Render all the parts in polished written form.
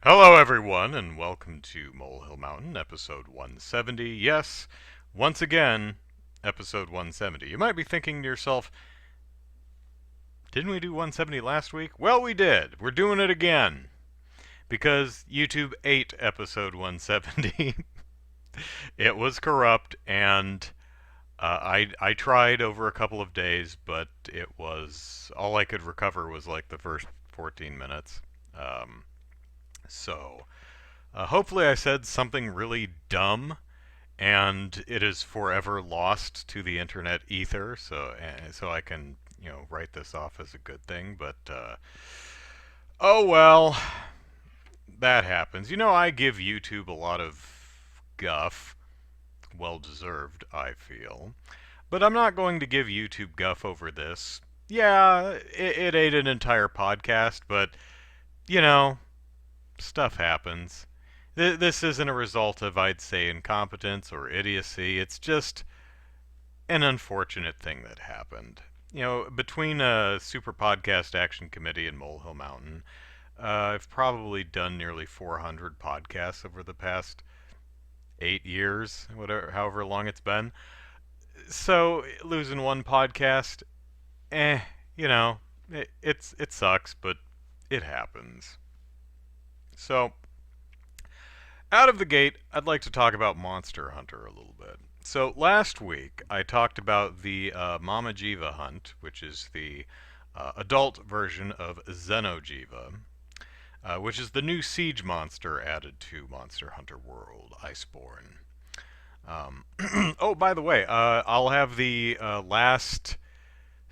Hello, everyone, and welcome to Molehill Mountain, episode 170. Yes, once again, episode 170. You might be thinking to yourself, didn't we do 170 last week? Well, we did. We're doing it again. Because YouTube ate episode 170. It was corrupt, and I tried over a couple of days, but it was all I could recover was like the first 14 minutes. Um, so hopefully I said something really dumb, and it is forever lost to the internet ether. So I can write this off as a good thing. But oh well, that happens. I give YouTube a lot of guff, well deserved, I feel. But I'm not going to give YouTube guff over this. Yeah, it ate an entire podcast, but you know, stuff happens. This isn't a result of, I'd say, incompetence or idiocy. It's just an unfortunate thing that happened. Between a Super Podcast Action Committee and Molehill Mountain, I've probably done nearly 400 podcasts over the past 8 years, however long it's been. So losing one podcast, eh, you know, it sucks, but it happens. So out of the gate, I'd like to talk about Monster Hunter a little bit. So last week, I talked about the Mamajiva hunt, which is the adult version of Xenojiva, which is the new siege monster added to Monster Hunter World, Iceborne. Oh, by the way, I'll have the last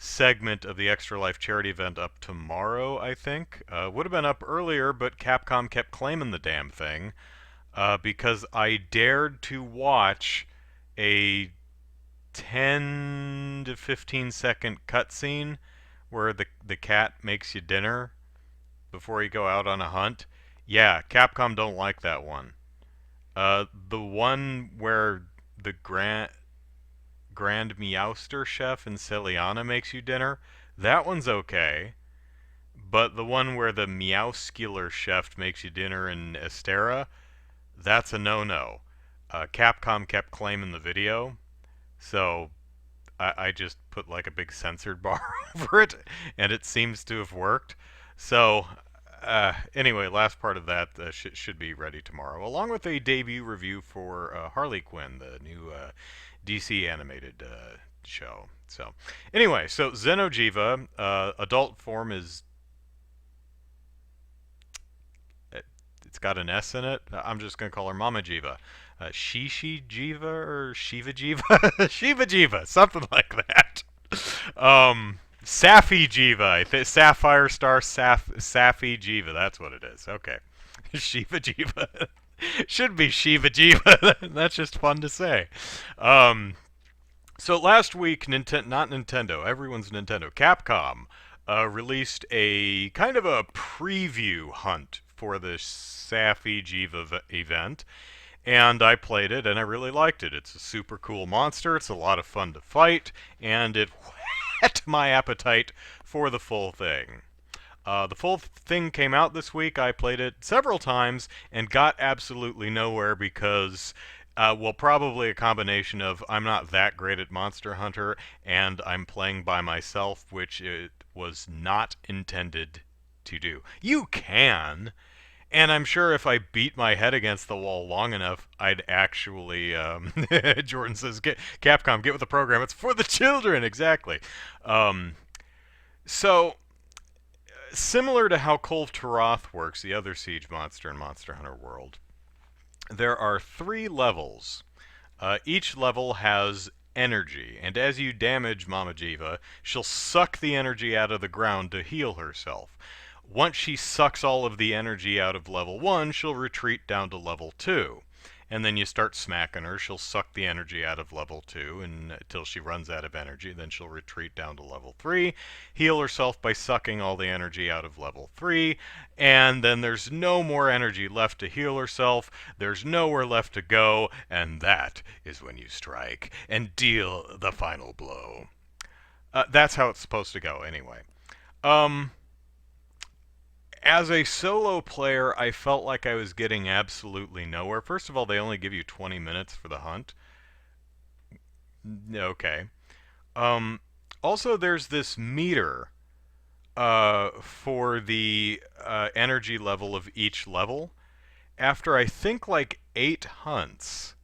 segment of the Extra Life charity event up tomorrow, I think. Would have been up earlier, but Capcom kept claiming the damn thing. Because I dared to watch a 10 to 15-second cutscene where the cat makes you dinner before you go out on a hunt. Yeah, Capcom don't like that one. The one where the Grand Meowster chef in Celiana makes you dinner, that one's okay. But the one where the Meowscular chef makes you dinner in Estera, that's a no-no. Capcom kept claiming the video, so I just put like a big censored bar over it, and it seems to have worked. So anyway, last part of that should be ready tomorrow, along with a debut review for Harley Quinn, the new DC animated show. So anyway, so Xenojiva, adult form is it's got an S in it. I'm just going to call her Mama Jiva. Shishi Jiva or Shiva Jiva? Shiva Jiva, something like that. Safi'Jiva. Sapphire Star Safi'Jiva. That's what it is. Okay. Shiva Jiva. Should be Shiva Jiva. That's just fun to say. So last week, not Nintendo, everyone's Nintendo, Capcom released a kind of a preview hunt for the Safi'Jiva event, and I played it and I really liked it. It's a super cool monster, it's a lot of fun to fight, and it whet my appetite for the full thing. The full thing came out this week. I played it several times and got absolutely nowhere because well, probably a combination of I'm not that great at Monster Hunter and I'm playing by myself, which it was not intended to do. You can, and I'm sure if I beat my head against the wall long enough, I'd actually. Jordan says, Capcom, get with the program. It's for the children, exactly. So, similar to how Kulve Taroth works, the other siege monster in Monster Hunter World, there are 3 levels. Each level has energy, and as you damage Mama Jiva, she'll suck the energy out of the ground to heal herself. Once she sucks all of the energy out of level 1, she'll retreat down to level 2. And then you start smacking her, she'll suck the energy out of level 2 until she runs out of energy. Then she'll retreat down to level 3, heal herself by sucking all the energy out of level 3, and then there's no more energy left to heal herself, there's nowhere left to go, and that is when you strike and deal the final blow. That's how it's supposed to go, anyway. As a solo player, I felt like I was getting absolutely nowhere. First of all, they only give you 20 minutes for the hunt. Okay. Um, Also, there's this meter for the energy level of each level. After I think like 8 hunts,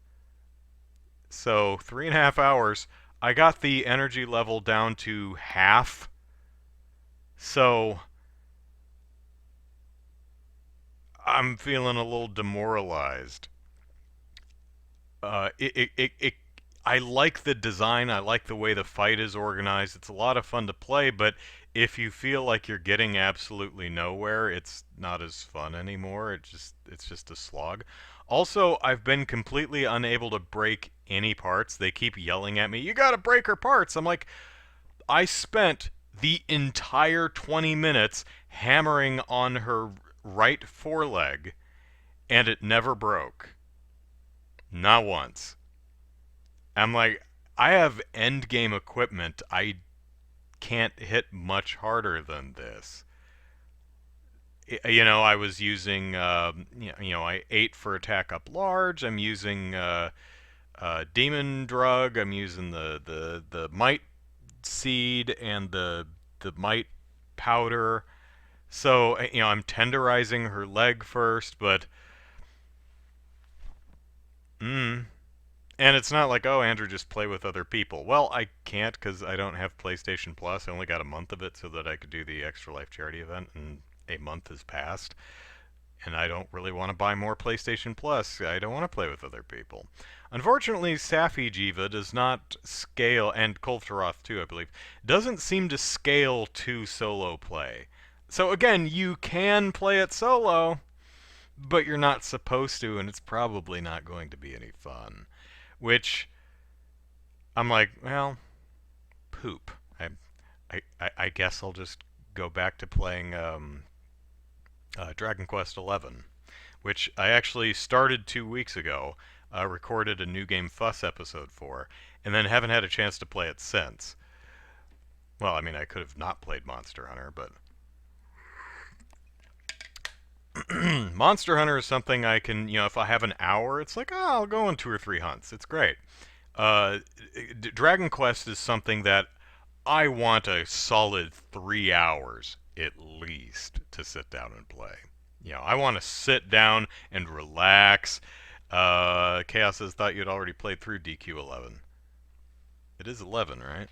so 3.5 hours, I got the energy level down to half. So I'm feeling a little demoralized. I like the design. I like the way the fight is organized. It's a lot of fun to play, but if you feel like you're getting absolutely nowhere, it's not as fun anymore. It's just a slog. Also, I've been completely unable to break any parts. They keep yelling at me, "You got to break her parts." I'm like, I spent the entire 20 minutes hammering on her right foreleg, and it never broke. Not once. I'm like, I have end game equipment. I can't hit much harder than this. I was using, I ate for attack up large. I'm using demon drug. I'm using the might seed and the might powder. So I'm tenderizing her leg first, but mm, and it's not like, oh, Andrew, just play with other people. Well, I can't because I don't have PlayStation Plus. I only got a month of it so that I could do the Extra Life charity event, and a month has passed. And I don't really want to buy more PlayStation Plus. I don't want to play with other people. Unfortunately, Safi'Jiva does not scale, and Kulftaroth too, I believe, doesn't seem to scale to solo play. So again, you can play it solo, but you're not supposed to, and it's probably not going to be any fun. Which I'm like, well, poop. I guess I'll just go back to playing Dragon Quest XI, which I actually started 2 weeks ago. Recorded a New Game Fuss episode for, and then haven't had a chance to play it since. Well, I mean, I could have not played Monster Hunter, but Monster Hunter is something I can, if I have an hour, it's like, oh, I'll go on 2 or 3 hunts. It's great. Uh, Dragon Quest is something that I want a solid 3 hours at least to sit down and play. I want to sit down and relax. Chaos says, thought you'd already played through DQ11. It is 11, right?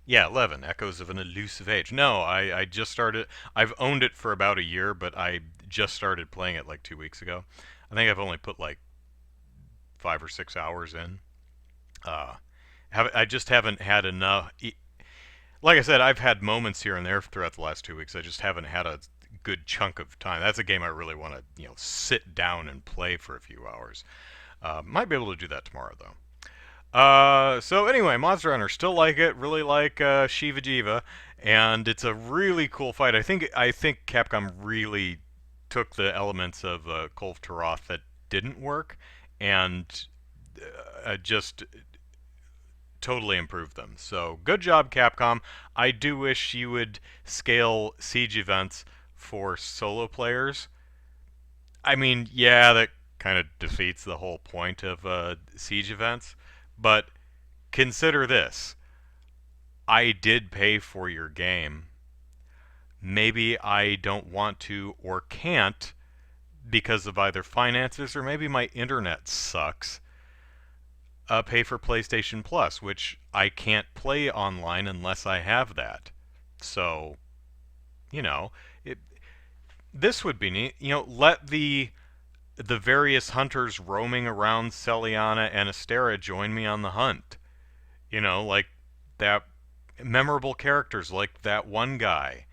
Yeah, 11. Echoes of an Elusive Age. No, I just started. I've owned it for about a year, but I just started playing it like 2 weeks ago. I think I've only put like 5 or 6 hours in. I just haven't had enough. Like I said, I've had moments here and there throughout the last 2 weeks. I just haven't had a good chunk of time. That's a game I really want to, sit down and play for a few hours. Might be able to do that tomorrow, though. So anyway, Monster Hunter, still like it, really like Shiva-Jiva, and it's a really cool fight. I think Capcom really took the elements of Kulf Taroth that didn't work and just totally improved them. So good job, Capcom. I do wish you would scale siege events for solo players. I mean, yeah, that kind of defeats the whole point of siege events, but consider this. I did pay for your game. Maybe I don't want to or can't because of either finances or maybe my internet sucks. Pay for PlayStation Plus, which I can't play online unless I have that. So, you know, it, this would be neat. Let the various hunters roaming around Celiana and Astera join me on the hunt. Like that memorable characters like that one guy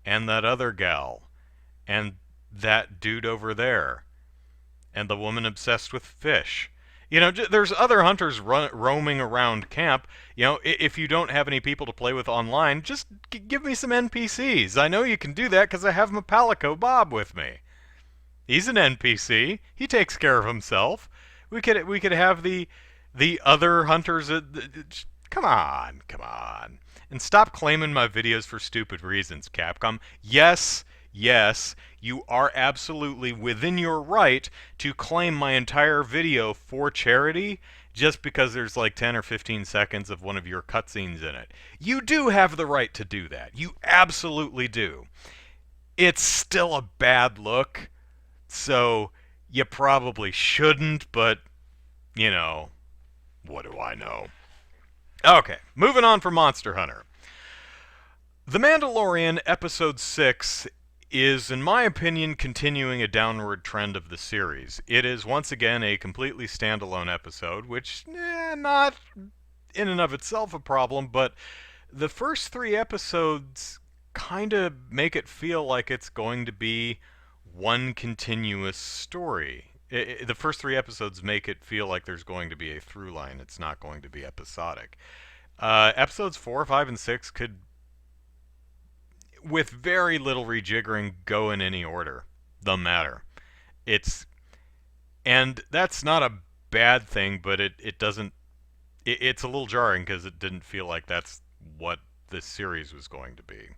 and that other gal and that dude over there and the woman obsessed with fish. There's other hunters roaming around camp. If you don't have any people to play with online, just give me some NPCs. I know you can do that because I have Mapalico Bob with me. He's an NPC. He takes care of himself. We could have the other hunters. Come on, and stop claiming my videos for stupid reasons, Capcom. Yes, yes, you are absolutely within your right to claim my entire video for charity just because there's like 10 or 15 seconds of one of your cutscenes in it. You do have the right to do that. You absolutely do. It's still a bad look, so you probably shouldn't, but, you know, what do I know? Okay, moving on from Monster Hunter. The Mandalorian Episode 6 is, in my opinion, continuing a downward trend of the series. It is once again a completely standalone episode, which, not in and of itself a problem, but the first three episodes kind of make it feel like it's going to be one continuous story. The first three episodes make it feel like there's going to be a through line. It's not going to be episodic. Episodes 4, 5, and 6 could, with very little rejiggering, go in any order. Doesn't matter. It's, and that's not a bad thing, but it doesn't. It's a little jarring because it didn't feel like that's what this series was going to be.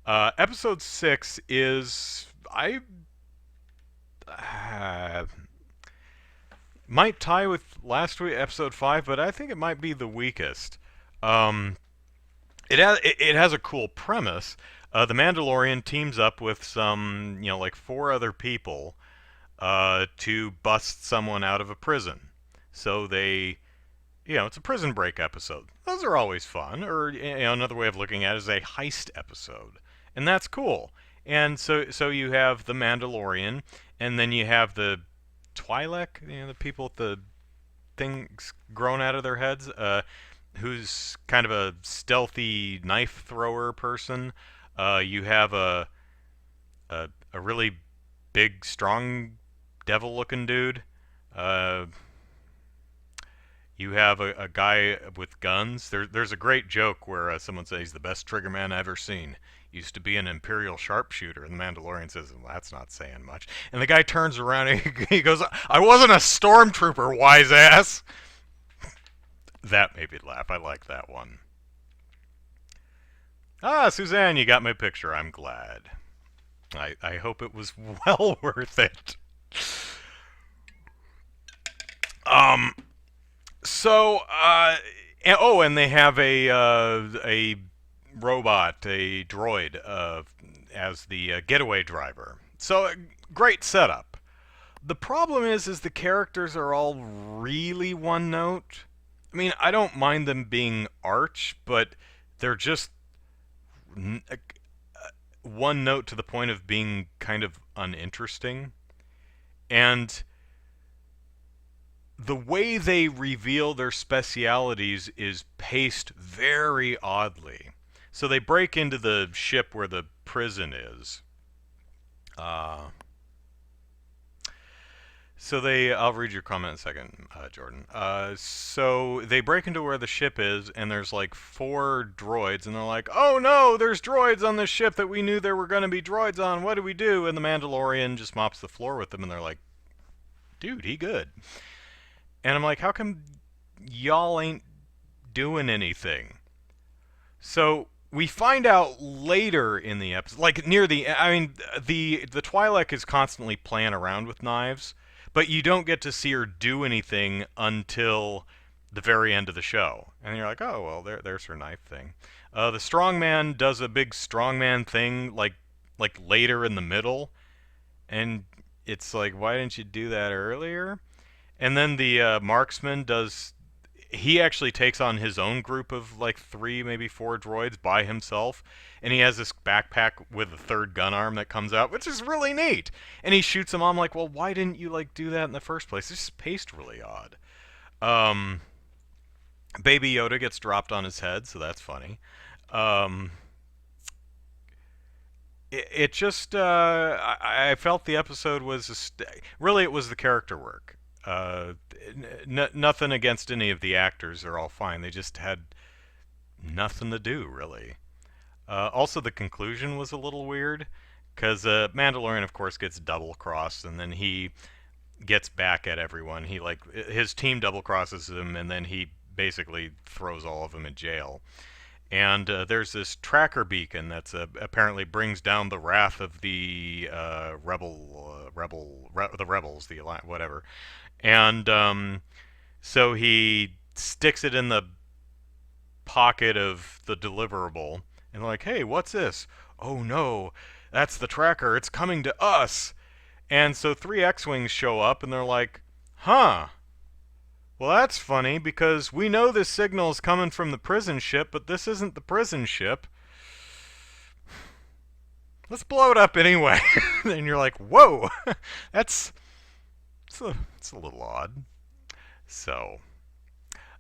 Episode 6 is, I might tie with last week, episode 5, but I think it might be the weakest. It has a cool premise. The Mandalorian teams up with some, like 4 other people to bust someone out of a prison. So they, it's a prison break episode. Those are always fun. Or, another way of looking at it is a heist episode. And that's cool. And so you have the Mandalorian, and then you have the Twi'lek, the people with the things grown out of their heads, who's kind of a stealthy knife thrower person. You have a really big, strong, devil-looking dude. You have a guy with guns. There's a great joke where someone says he's the best trigger man I've ever seen. Used to be an Imperial sharpshooter, and the Mandalorian says, well, that's not saying much. And the guy turns around and he goes, I wasn't a stormtrooper, wise ass. That made me laugh. I like that one. Ah, Suzanne, you got my picture. I'm glad. I hope it was well worth it. And they have a robot, a droid, as the getaway driver. So, great setup. The problem is the characters are all really one note. I mean, I don't mind them being arch, but they're just one note to the point of being kind of uninteresting. And the way they reveal their specialities is paced very oddly. So they break into the ship where the prison is. I'll read your comment in a second, Jordan. So they break into where the ship is, and there's like 4 droids, and they're like, oh no, there's droids on this ship that we knew there were going to be droids on. What do we do? And the Mandalorian just mops the floor with them, and they're like, dude, he good. And I'm like, how come y'all ain't doing anything? So we find out later in the episode, like near the, the Twi'lek is constantly playing around with knives, but you don't get to see her do anything until the very end of the show. And you're like, oh, well, there's her knife thing. The strongman does a big strongman thing, like later in the middle. And it's like, why didn't you do that earlier? And then the marksman does... He actually takes on his own group of like 3, maybe 4 droids by himself, and he has this backpack with a 3rd gun arm that comes out, which is really neat. And he shoots them all. I'm like, well, why didn't you like do that in the first place? It's just paced really odd. Baby Yoda gets dropped on his head, so that's funny. It just I felt the episode was really, it was the character work. Nothing against any of the actors, they're all fine. They just had nothing to do, really. Also, the conclusion was a little weird, because Mandalorian, of course, gets double-crossed, and then he gets back at everyone. His team double-crosses him, and then he basically throws all of them in jail. And there's this tracker beacon that's apparently brings down the wrath of the the rebels, the whatever. And so he sticks it in the pocket of the deliverable, and like, hey, what's this? Oh no, that's the tracker. It's coming to us. And so three X-wings show up, and they're like, huh. Well, that's funny because we know this signal is coming from the prison ship, but this isn't the prison ship. Let's blow it up anyway. And you're like, whoa, that's it's a little odd. So,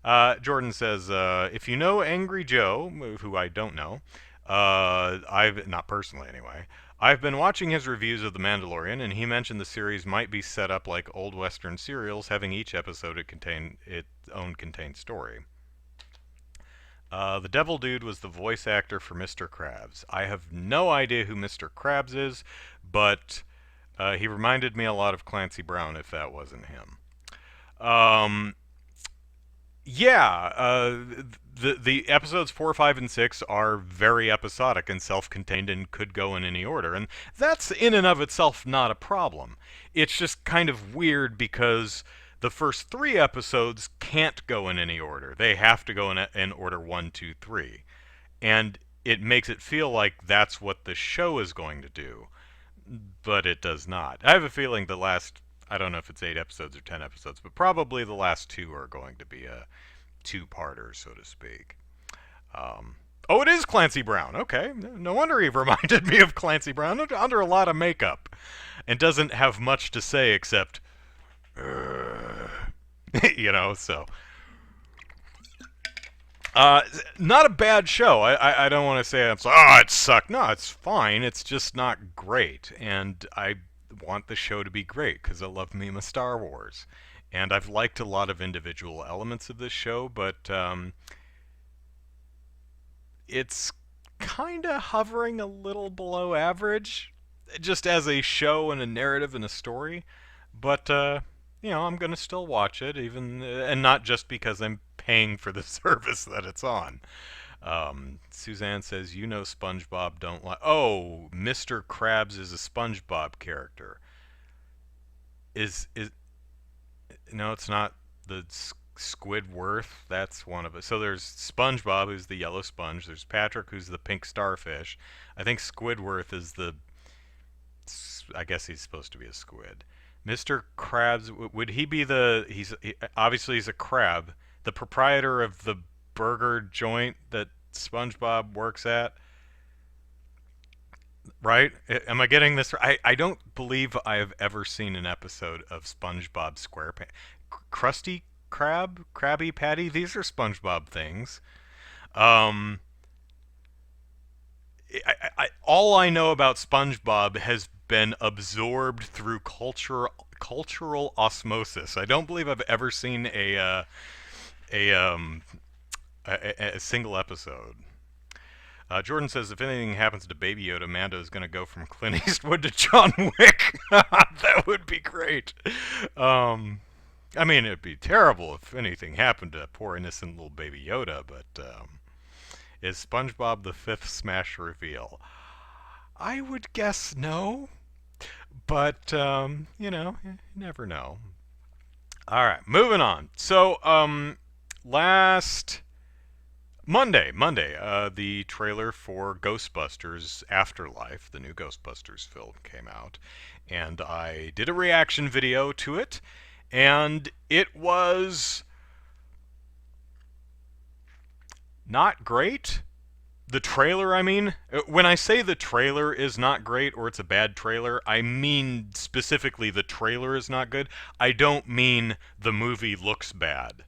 Jordan says, if you know Angry Joe, who I don't know, I've not personally anyway. I've been watching his reviews of The Mandalorian, and he mentioned the series might be set up like old Western serials, having each episode contain its own contained story. The Devil Dude was the voice actor for Mr. Krabs. I have no idea who Mr. Krabs is, but he reminded me a lot of Clancy Brown, if that wasn't him. Yeah, the episodes 4, 5, and 6 are very episodic and self-contained and could go in any order, and that's in and of itself not a problem. It's just kind of weird because the first 3 episodes can't go in any order. They have to go in order 1, 2, 3, and it makes it feel like that's what the show is going to do, but it does not. I have a feeling the last, I don't know if it's 8 episodes or 10 episodes, but probably the last 2 are going to be a two-parter, so to speak. Oh, it is Clancy Brown. Okay, no wonder he reminded me of Clancy Brown under a lot of makeup, and doesn't have much to say except, you know. So, not a bad show. I don't want to say it's it sucked. No, it's fine. It's just not great, and I want the show to be great because I love me my Star Wars. And I've liked a lot of individual elements of this show, but it's kind of hovering a little below average, just as a show and a narrative and a story. But you know, I'm gonna still watch it, even and not just because I'm paying for the service that it's on. Suzanne says, "You know, SpongeBob don't like." Oh, Mr. Krabs is a SpongeBob character. Is No, it's not the Squidward. That's one of it. So there's SpongeBob, who's the yellow sponge. There's Patrick, who's the pink starfish. I think Squidward is the. I guess he's supposed to be a squid. Mr. Krabs, would he be the? Obviously he's a crab. The proprietor of the burger joint that SpongeBob works at. Right? Am I getting this right? I don't believe I have ever seen an episode of SpongeBob SquarePants. Krusty Krab? Krabby Patty? These are SpongeBob things. Um, all I know about SpongeBob has been absorbed through cultural osmosis. I don't believe I've ever seen a, um, a single episode. Jordan says, if anything happens to Baby Yoda, Mando is going to go from Clint Eastwood to John Wick. That would be great. I mean, it'd be terrible if anything happened to poor innocent little Baby Yoda, but is SpongeBob the fifth Smash reveal? I would guess no, but, you know, you never know. All right, moving on. So, last Monday, the trailer for Ghostbusters Afterlife, the new Ghostbusters film, came out, and I did a reaction video to it, and it was not great. The trailer, I mean, when I say the trailer is not great or it's a bad trailer, I mean specifically the trailer is not good. I don't mean the movie looks bad.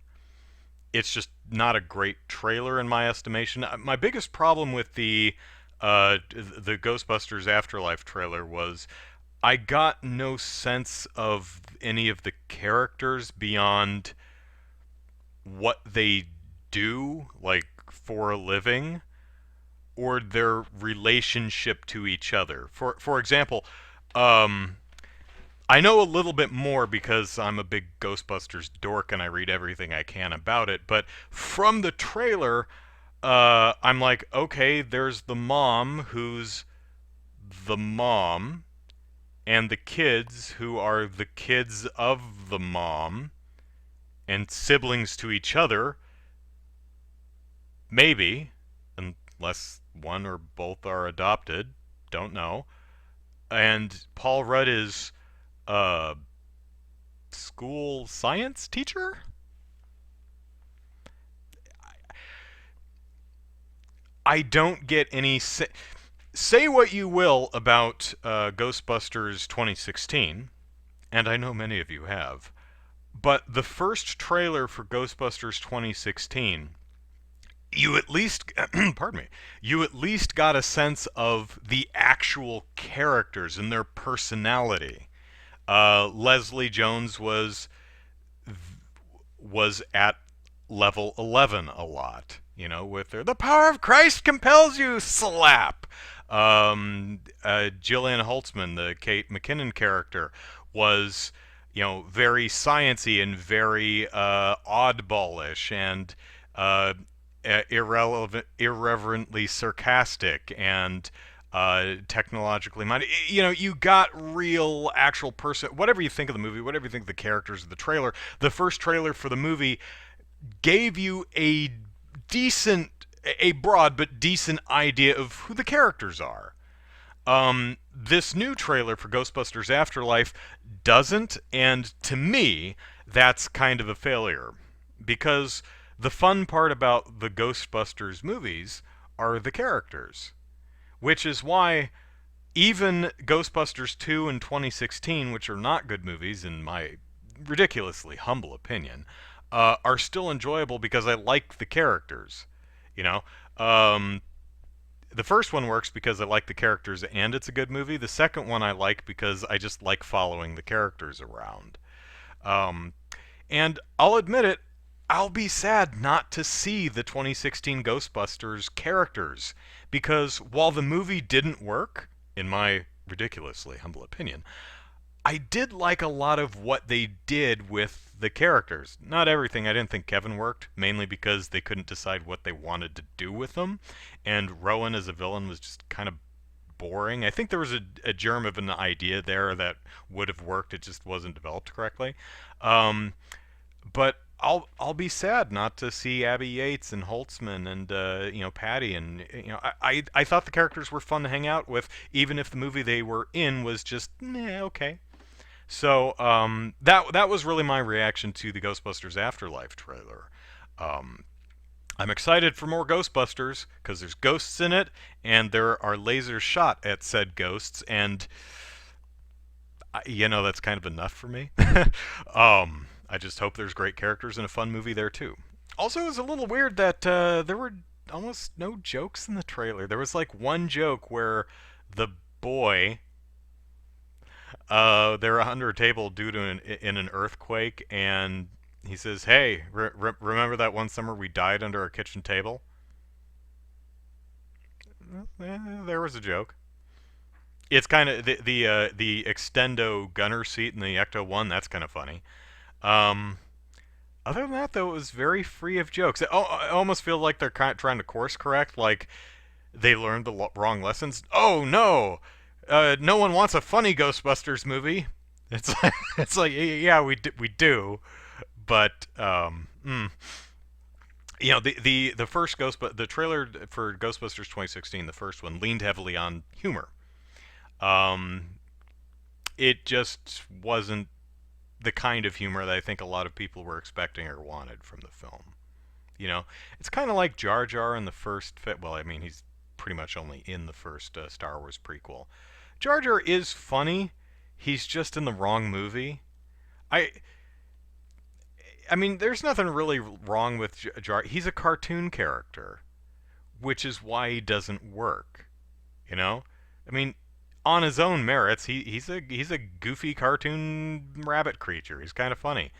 It's just not a great trailer in my estimation. My biggest problem with the Ghostbusters Afterlife trailer was I got no sense of any of the characters beyond what they do, like, for a living, or their relationship to each other. For example, I know a little bit more because I'm a big Ghostbusters dork and I read everything I can about it, but from the trailer, I'm like, okay, there's the mom who's the mom, and the kids who are the kids of the mom, and siblings to each other, maybe, unless one or both are adopted. Don't know. And Paul Rudd is a school science teacher? I don't get any. Say what you will about Ghostbusters 2016, and I know many of you have, but the first trailer for Ghostbusters 2016, you at least, pardon me, you at least got a sense of the actual characters and their personality. Leslie Jones was at level 11 a lot, you know, with their "the power of Christ compels you" slap. Gillian Holtzman, the Kate McKinnon character, was, you know, very sciency and very oddballish and irreverently sarcastic and technologically minded. You know, you got real, actual person. Whatever you think of the movie, whatever you think of the characters of the trailer, the first trailer for the movie gave you a broad but decent idea of who the characters are. This new trailer for Ghostbusters Afterlife doesn't, and to me, that's kind of a failure. Because the fun part about the Ghostbusters movies are the characters. Which is why even Ghostbusters 2 in 2016, which are not good movies in my ridiculously humble opinion, are still enjoyable because I like the characters. You know, the first one works because I like the characters and it's a good movie. The second one I like because I just like following the characters around. Um, and I'll admit it, I'll be sad not to see the 2016 Ghostbusters characters because while the movie didn't work, in my ridiculously humble opinion, I did like a lot of what they did with the characters. Not everything. I didn't think Kevin worked, mainly because they couldn't decide what they wanted to do with them, and Rowan as a villain was just kind of boring. I think there was a germ of an idea there that would have worked. It just wasn't developed correctly. But I'll be sad not to see Abby Yates and Holtzman and you know, Patty, and you know, I thought the characters were fun to hang out with, even if the movie they were in was just okay. So that was really my reaction to the Ghostbusters Afterlife trailer. Um, I'm excited for more Ghostbusters because there's ghosts in it, and there are lasers shot at said ghosts, and you know, that's kind of enough for me. I just hope there's great characters and a fun movie there too. Also, it was a little weird that there were almost no jokes in the trailer. There was like one joke where the boy, they're under a table due to in an earthquake, and he says, "Hey, remember that one summer we died under our kitchen table?" There was a joke. It's kind of the extendo gunner seat in the Ecto One. That's kind of funny. Um, Other than that, though, it was very free of jokes. I almost feel like they're kind of trying to course correct, like they learned the wrong lessons. Oh no, no one wants a funny Ghostbusters movie. It's like, it's like yeah, we do, but you know, the first the trailer for Ghostbusters 2016, the first one, leaned heavily on humor. Um, it just wasn't the kind of humor that I think a lot of people were expecting or wanted from the film. You know, it's kind of like Jar Jar in the first. Well, I mean, he's pretty much only in the first Star Wars prequel. Jar Jar is funny. He's just in the wrong movie. I. I mean, there's nothing really wrong with Jar. He's a cartoon character, which is why he doesn't work. You know, I mean, on his own merits, he's a goofy cartoon rabbit creature. He's kind of funny,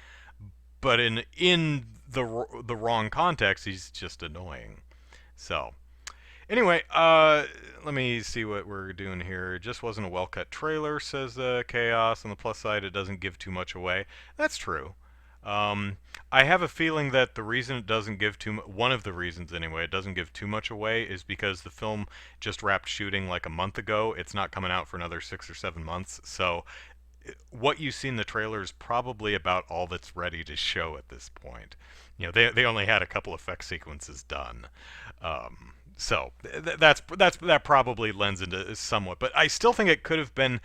but in the wrong context, he's just annoying. So anyway, let me see what we're doing here. It just wasn't a well-cut trailer, says Chaos. On the plus side, it doesn't give too much away. That's true. I have a feeling that the reason it doesn't give one of the reasons anyway, it doesn't give too much away is because the film just wrapped shooting like a month ago. It's not coming out for another 6 or 7 months. So what you see in the trailer is probably about all that's ready to show at this point. You know, they only had a couple effect sequences done. So that probably lends into somewhat, but I still think it could have been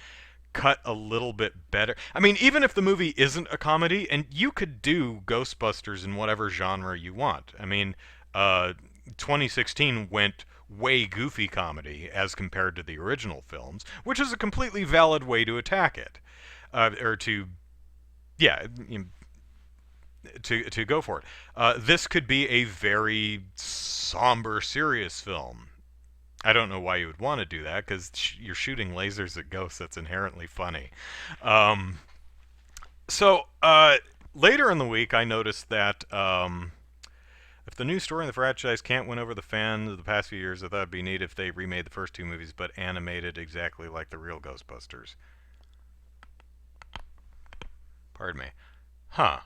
cut a little bit better. I mean, even if the movie isn't a comedy, and you could do Ghostbusters in whatever genre you want. I mean, 2016 went way goofy comedy as compared to the original films, which is a completely valid way to attack it, or to, yeah, to go for it. This could be a very somber, serious film. I don't know why you would want to do that because you're shooting lasers at ghosts. That's inherently funny. Um, so later in the week, I noticed that if the new story in the franchise can't win over the fans of the past few years, I thought it'd be neat if they remade the first two movies but animated exactly like the real Ghostbusters. Pardon me. Huh.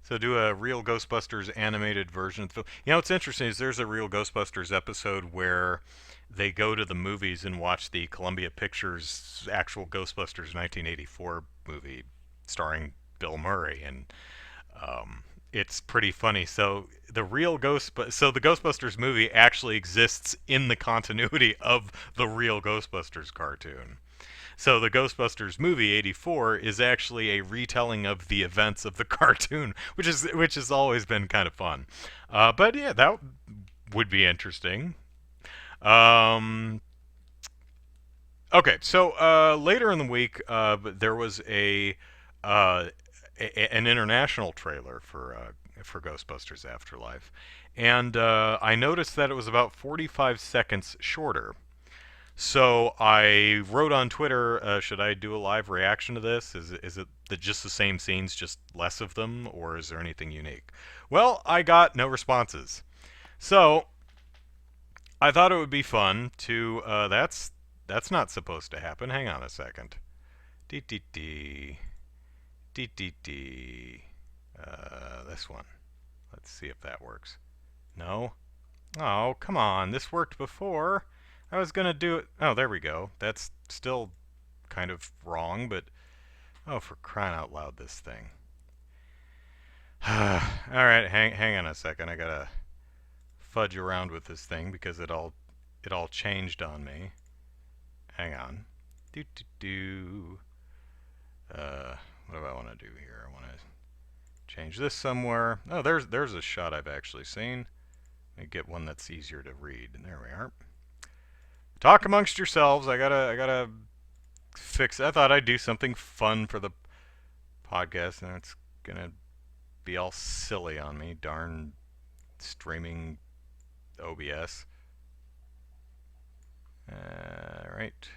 So do a real Ghostbusters animated version of the film. You know what's interesting is there's a real Ghostbusters episode where they go to the movies and watch the Columbia Pictures actual Ghostbusters 1984 movie starring Bill Murray, and it's pretty funny. So the Ghostbusters movie actually exists in the continuity of the real Ghostbusters cartoon. So the Ghostbusters movie '84 is actually a retelling of the events of the cartoon, which has always been kind of fun. But yeah, that would be interesting. Um, okay, so later in the week, there was an international trailer for Ghostbusters Afterlife, and I noticed that it was about 45 seconds shorter. So I wrote on Twitter, should I do a live reaction to this? Is it just the same scenes, just less of them, or is there anything unique? Well, I got no responses. So I thought it would be fun to. That's not supposed to happen. Hang on a second. Dee dee dee dee dee dee. This one. Let's see if that works. No. Oh, come on. This worked before. I was gonna do it. Oh, there we go. That's still kind of wrong, but oh, for crying out loud, this thing. All right, hang on a second. I gotta fudge around with this thing because it all changed on me. Hang on. Do do do. What do I want to do here? I want to change this somewhere. Oh, there's a shot I've actually seen. Let me get one that's easier to read. And there we are. Talk amongst yourselves. I gotta fix. I thought I'd do something fun for the podcast, and it's gonna be all silly on me. Darn streaming OBS. Right.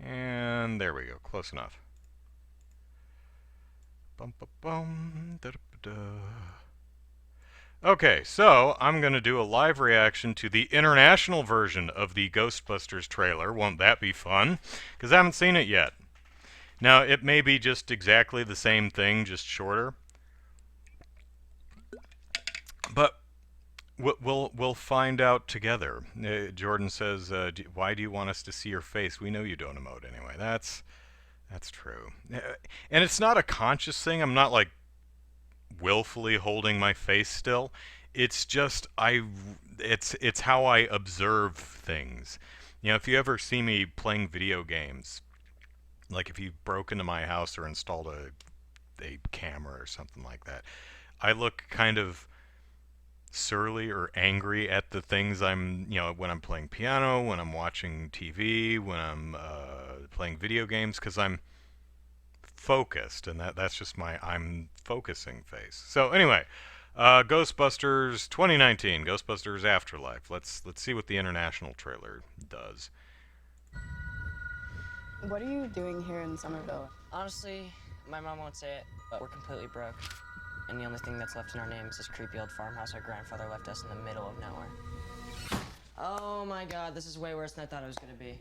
And there we go. Close enough. Bum, bum, bum, da, da, da. Okay, so I'm going to do a live reaction to the international version of the Ghostbusters trailer. Won't that be fun? Because I haven't seen it yet. Now, it may be just exactly the same thing, just shorter. But we'll find out together. Jordan says, "Why do you want us to see your face? We know you don't emote anyway." That's true. And it's not a conscious thing. I'm not like willfully holding my face still. It's just it's how I observe things. You know, if you ever see me playing video games, like if you broke into my house or installed a camera or something like that, I look kind of surly or angry at the things when I'm playing piano, when I'm watching TV, when I'm playing video games, because I'm focused, and that's just my I'm focusing face. So anyway, Ghostbusters 2019, Ghostbusters Afterlife. Let's see what the international trailer does. What are you doing here in Somerville? Honestly, my mom won't say it, but we're completely broke. And the only thing that's left in our name is this creepy old farmhouse our grandfather left us in the middle of nowhere. Oh my god, this is way worse than I thought it was gonna be.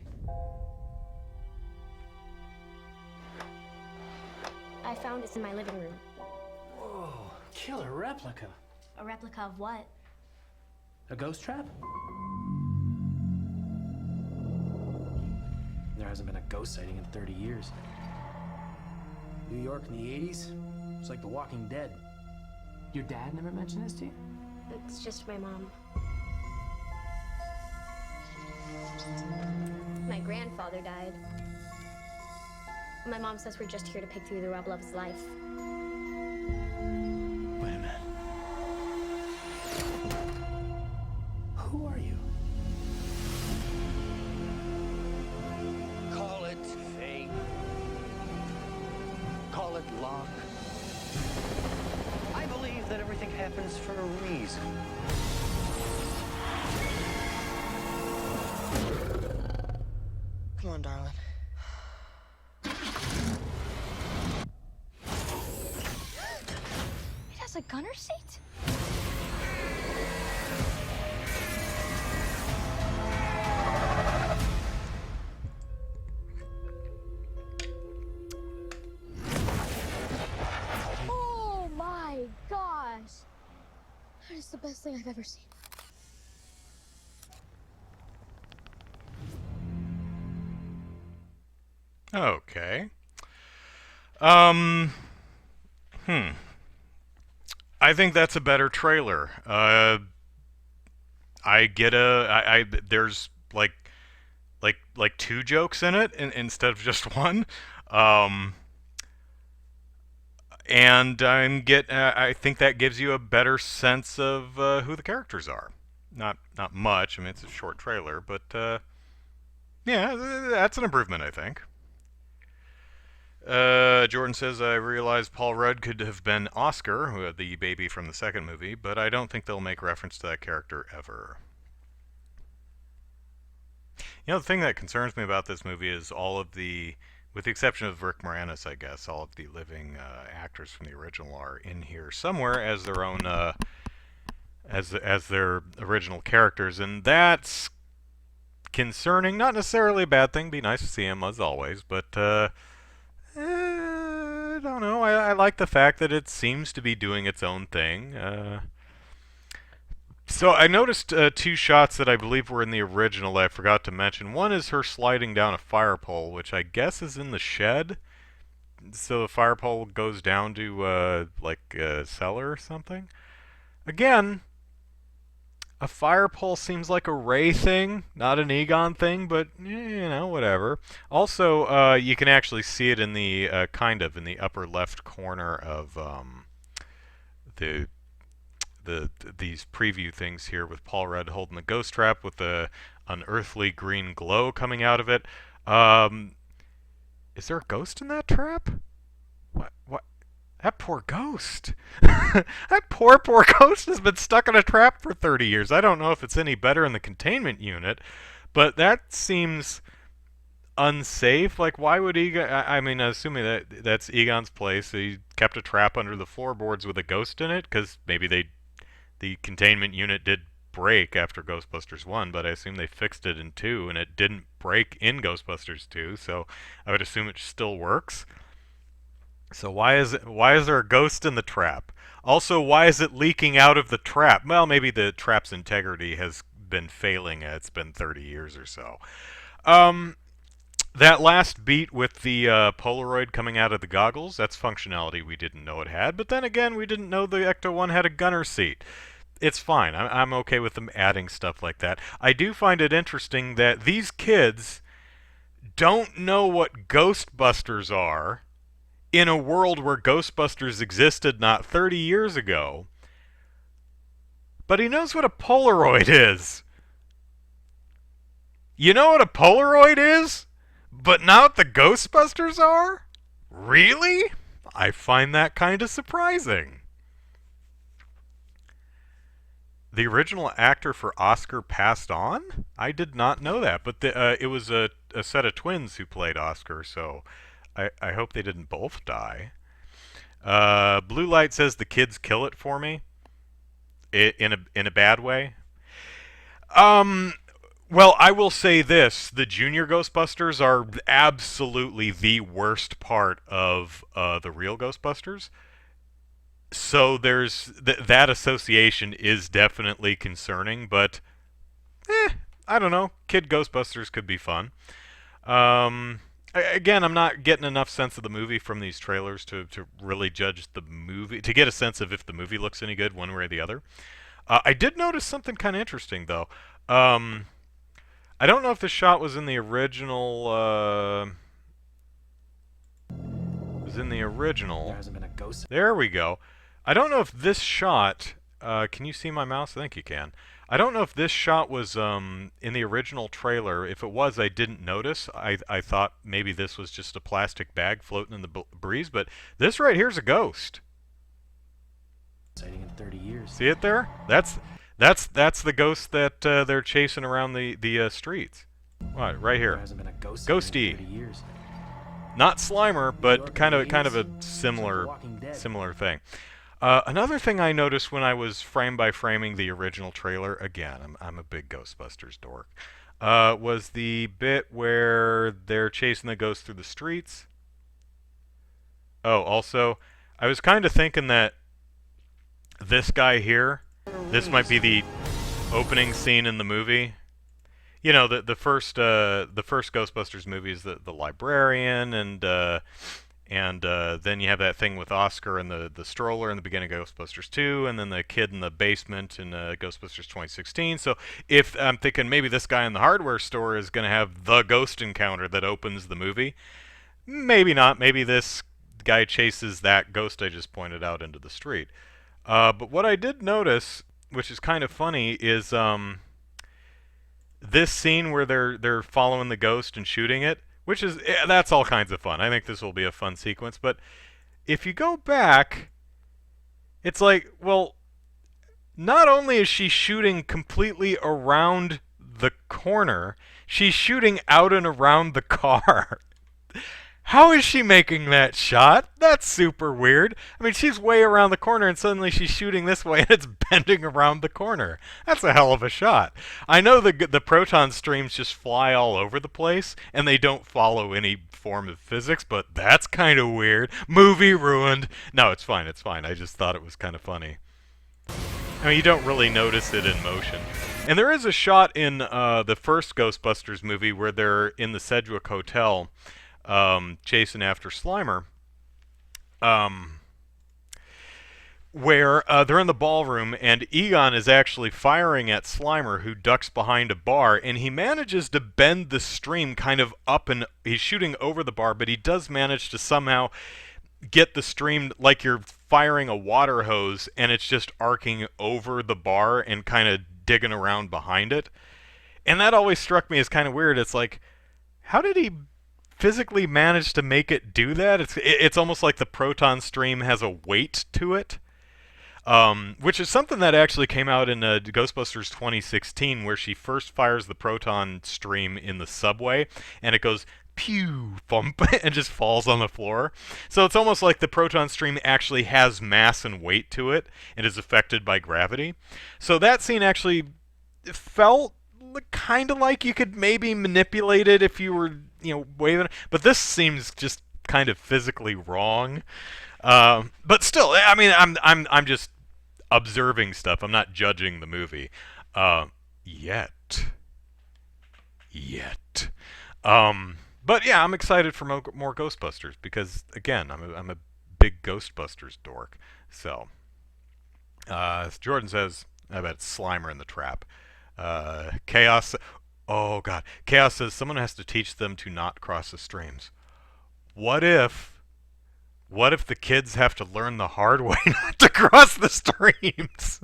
I found this in my living room. Whoa, killer replica. A replica of what? A ghost trap? There hasn't been a ghost sighting in 30 years. New York in the 80s? It's like The Walking Dead. Your dad never mentioned this to you? It's just my mom. My grandfather died. My mom says we're just here to pick through the rubble of his life. Wait a minute. Who are you? Call it fate. Call it luck. I believe that everything happens for a reason. Come on, darling. It has a gunner seat? Oh my gosh! That is the best thing I've ever seen. Okay. I think that's a better trailer. There's like two jokes in it instead of just one. And I think that gives you a better sense of who the characters are. Not much. I mean, it's a short trailer, but yeah, that's an improvement, I think. Jordan says, I realized Paul Rudd could have been Oscar, the baby from the second movie, but I don't think they'll make reference to that character ever. You know, the thing that concerns me about this movie is all of the, with the exception of Rick Moranis, I guess, all of the living actors from the original are in here somewhere as their own, as their original characters, and that's concerning. Not necessarily a bad thing. Be nice to see him as always, but I don't know. I like the fact that it seems to be doing its own thing. So I noticed two shots that I believe were in the original that I forgot to mention. One is her sliding down a fire pole, which I guess is in the shed. So the fire pole goes down to like a cellar or something. Again, a fire pole seems like a Ray thing, not an Egon thing, but you know, whatever. Also, you can actually see it in the kind of in the upper left corner of these preview things here with Paul Rudd holding the ghost trap with the unearthly green glow coming out of it. Is there a ghost in that trap? What? That poor ghost. That poor ghost has been stuck in a trap for 30 years. I don't know if it's any better in the containment unit, but that seems unsafe. Like, why would Egon... I mean, assuming that's Egon's place, he kept a trap under the floorboards with a ghost in it, because maybe the containment unit did break after Ghostbusters 1, but I assume they fixed it in 2, and it didn't break in Ghostbusters 2, so I would assume it still works. So why is there a ghost in the trap? Also, why is it leaking out of the trap? Well, maybe the trap's integrity has been failing. It's been 30 years or so. That last beat with the Polaroid coming out of the goggles, that's functionality we didn't know it had. But then again, we didn't know the Ecto-1 had a gunner seat. It's fine. I'm okay with them adding stuff like that. I do find it interesting that these kids don't know what Ghostbusters are in a world where Ghostbusters existed not 30 years ago, but he knows what a Polaroid is. You know what a Polaroid is? But not the Ghostbusters are? Really? I find that kind of surprising. The original actor for Oscar passed on? I did not know that, but it was a set of twins who played Oscar, so I hope they didn't both die. Blue Light says the kids kill it for me. In a bad way. Well, I will say this: the Junior Ghostbusters are absolutely the worst part of the real Ghostbusters. So there's that association is definitely concerning, but I don't know. Kid Ghostbusters could be fun. Again, I'm not getting enough sense of the movie from these trailers to really judge the movie, to get a sense of if the movie looks any good one way or the other. I did notice something kind of interesting, though. I don't know if the shot was in the original. Was in the original. There hasn't been a ghost. There we go. I don't know if this shot. Can you see my mouse? I think you can. I don't know if this shot was in the original trailer. If it was, I didn't notice. I thought maybe this was just a plastic bag floating in the breeze, but this right here's a ghost. Sighting in 30 years. See it there? That's the ghost that they're chasing around the streets. What? Right There here. hasn't been a ghost Ghosty. in 30 years. Not Slimer, New but York kind in of the a 80s, it's similar like The Walking Dead. similar thing. Another thing I noticed when I was frame by framing the original trailer, again, I'm a big Ghostbusters dork, was the bit where they're chasing the ghost through the streets. Oh, also, I was kind of thinking that this guy here, this might be the opening scene in the movie. You know, the first Ghostbusters movie is the librarian, and then you have that thing with Oscar and the stroller in the beginning of Ghostbusters 2, and then the kid in the basement in Ghostbusters 2016. So if I'm thinking maybe this guy in the hardware store is going to have the ghost encounter that opens the movie, maybe not. Maybe this guy chases that ghost I just pointed out into the street. But what I did notice, which is kind of funny, is this scene where they're following the ghost and shooting it, which is that's all kinds of fun. I think this will be a fun sequence. But if you go back, it's like, well, not only is she shooting completely around the corner, she's shooting out and around the car. How is she making that shot? That's super weird. I mean, she's way around the corner and suddenly she's shooting this way and it's bending around the corner. That's a hell of a shot. I know the proton streams just fly all over the place and they don't follow any form of physics, but that's kind of weird. Movie ruined. No, it's fine, it's fine. I just thought it was kind of funny. I mean, you don't really notice it in motion. And there is a shot in the first Ghostbusters movie where they're in the Sedgwick Hotel chasing after Slimer, where they're in the ballroom and Egon is actually firing at Slimer, who ducks behind a bar, and he manages to bend the stream kind of up, and he's shooting over the bar, but he does manage to somehow get the stream like you're firing a water hose, and it's just arcing over the bar and kind of digging around behind it. And that always struck me as kind of weird. It's like, how did he physically managed to make it do that? It's almost like the proton stream has a weight to it, which is something that actually came out in Ghostbusters 2016, where she first fires the proton stream in the subway, and it goes pew thump and just falls on the floor. So it's almost like the proton stream actually has mass and weight to it and is affected by gravity. So that scene actually felt kind of like you could maybe manipulate it if you were, waving. But this seems just kind of physically wrong. But still, I mean, I'm just observing stuff. I'm not judging the movie yet. But yeah, I'm excited for more Ghostbusters because, again, I'm a big Ghostbusters dork. So, as Jordan says, I bet it's Slimer in the trap. Chaos. Oh god. Chaos says someone has to teach them to not cross the streams. What if the kids have to learn the hard way not to cross the streams?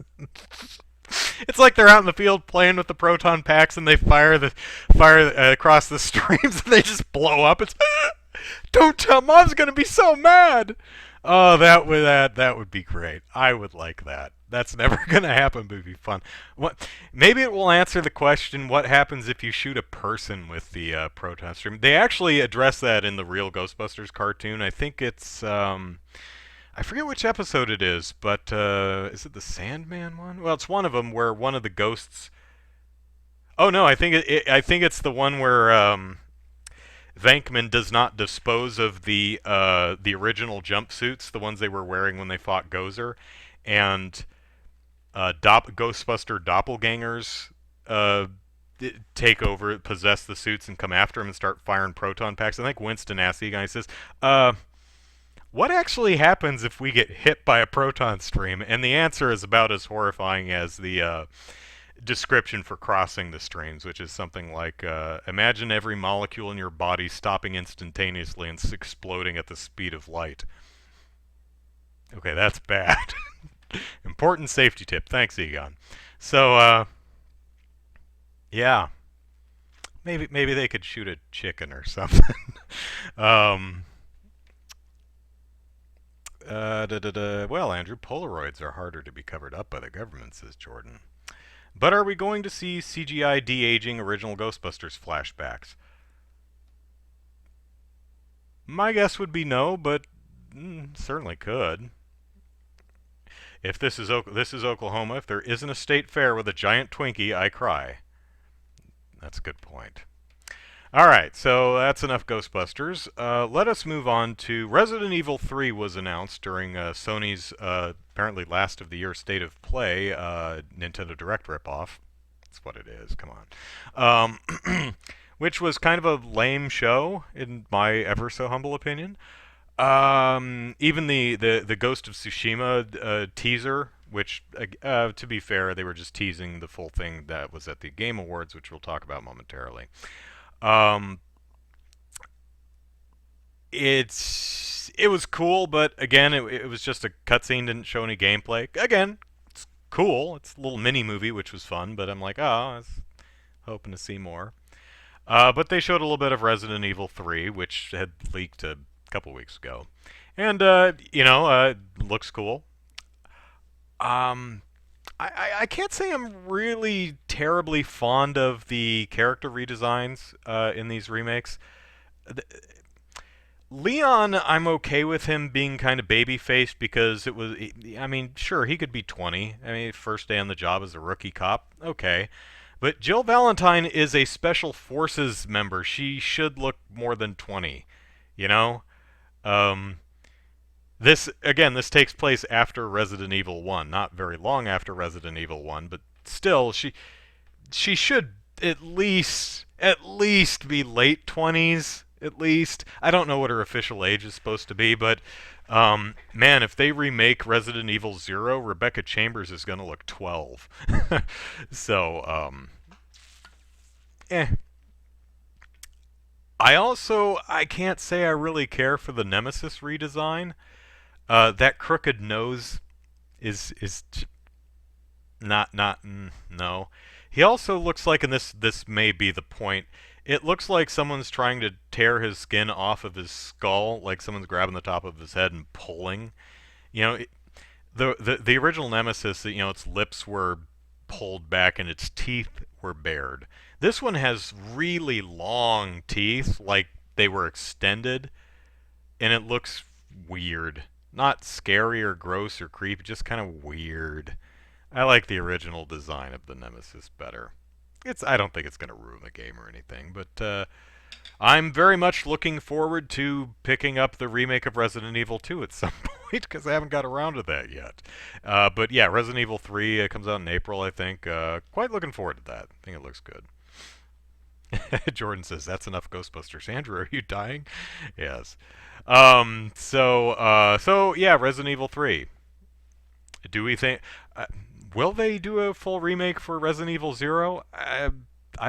It's like they're out in the field playing with the proton packs and they fire across the streams and they just blow up. It's don't tell, Mom's gonna be so mad. Oh, that would be great. I would like that. That's never going to happen, but it'd be fun. Maybe it will answer the question, what happens if you shoot a person with the proton stream? They actually address that in the real Ghostbusters cartoon. I think it's, I forget which episode it is, but is it the Sandman one? Well, it's one of them where one of the ghosts, Oh no, I think it's the one where Venkman does not dispose of the original jumpsuits, the ones they were wearing when they fought Gozer, and Ghostbuster doppelgangers uh, take over, possess the suits, and come after him and start firing proton packs. I think Winston asks the guy, he says, what actually happens if we get hit by a proton stream? And the answer is about as horrifying as the description for crossing the streams, which is something like, imagine every molecule in your body stopping instantaneously and exploding at the speed of light. Okay, that's bad. Important safety tip. Thanks, Egon. So, yeah. Maybe they could shoot a chicken or something. Well, Andrew, Polaroids are harder to be covered up by the government, says Jordan. But are we going to see CGI de-aging original Ghostbusters flashbacks? My guess would be no, but certainly could. If this is Oklahoma, if there isn't a state fair with a giant Twinkie, I cry. That's a good point. All right, so that's enough Ghostbusters. Let us move on to Resident Evil 3 was announced during Sony's apparently last of the year State of Play Nintendo Direct ripoff. That's what it is. Come on. Which was kind of a lame show, in my ever so humble opinion. Even the Ghost of Tsushima teaser, which, to be fair, they were just teasing the full thing that was at the Game Awards, which we'll talk about momentarily. It was cool, but again, it was just a cutscene, didn't show any gameplay. Again, it's cool. It's a little mini movie, which was fun, but I'm like, oh, I was hoping to see more. But they showed a little bit of Resident Evil 3, which had leaked a couple weeks ago. And, looks cool. I can't say I'm really terribly fond of the character redesigns in these remakes. Leon, I'm okay with him being kind of baby-faced because it was, I mean, sure, he could be 20. I mean, first day on the job as a rookie cop, okay. But Jill Valentine is a Special Forces member. She should look more than 20, you know? This takes place after Resident Evil 1, not very long after Resident Evil 1, but still, she should at least be late 20s, at least. I don't know what her official age is supposed to be, but man, if they remake Resident Evil 0, Rebecca Chambers is going to look 12. So, I can't say I really care for the Nemesis redesign. That crooked nose is no. He also looks like, and this may be the point, it looks like someone's trying to tear his skin off of his skull, like someone's grabbing the top of his head and pulling. You know, the original Nemesis, its lips were pulled back and its teeth were bared. This one has really long teeth, like they were extended, and it looks weird. Not scary or gross or creepy, just kind of weird. I like the original design of the Nemesis better. I don't think it's going to ruin the game or anything, but I'm very much looking forward to picking up the remake of Resident Evil 2 at some point, because I haven't got around to that yet. But yeah, Resident Evil 3 comes out in April, I think. Quite looking forward to that. I think it looks good. Jordan says, that's enough Ghostbusters. Andrew, are you dying? Yes. So yeah, Resident Evil 3. Do we think... will they do a full remake for Resident Evil 0? I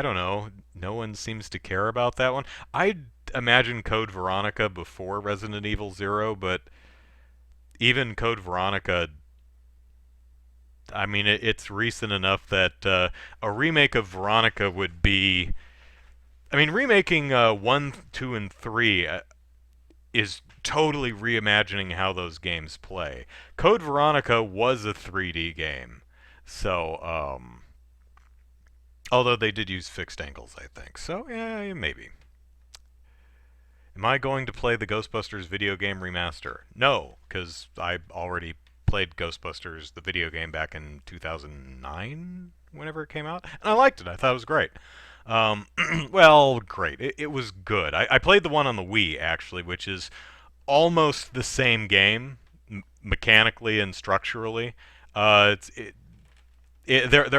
don't know. No one seems to care about that one. I'd imagine Code Veronica before Resident Evil 0, but even Code Veronica... I mean, it's recent enough that a remake of Veronica would be... I mean, remaking 1, 2, and 3 is totally reimagining how those games play. Code Veronica was a 3D game. So, although they did use fixed angles, I think. So, yeah, maybe. Am I going to play the Ghostbusters video game remaster? No, because I already played Ghostbusters, the video game, back in 2009 whenever it came out, and I liked it. I thought it was great. Well, great. It was good. I played the one on the Wii, actually, which is almost the same game, mechanically and structurally. There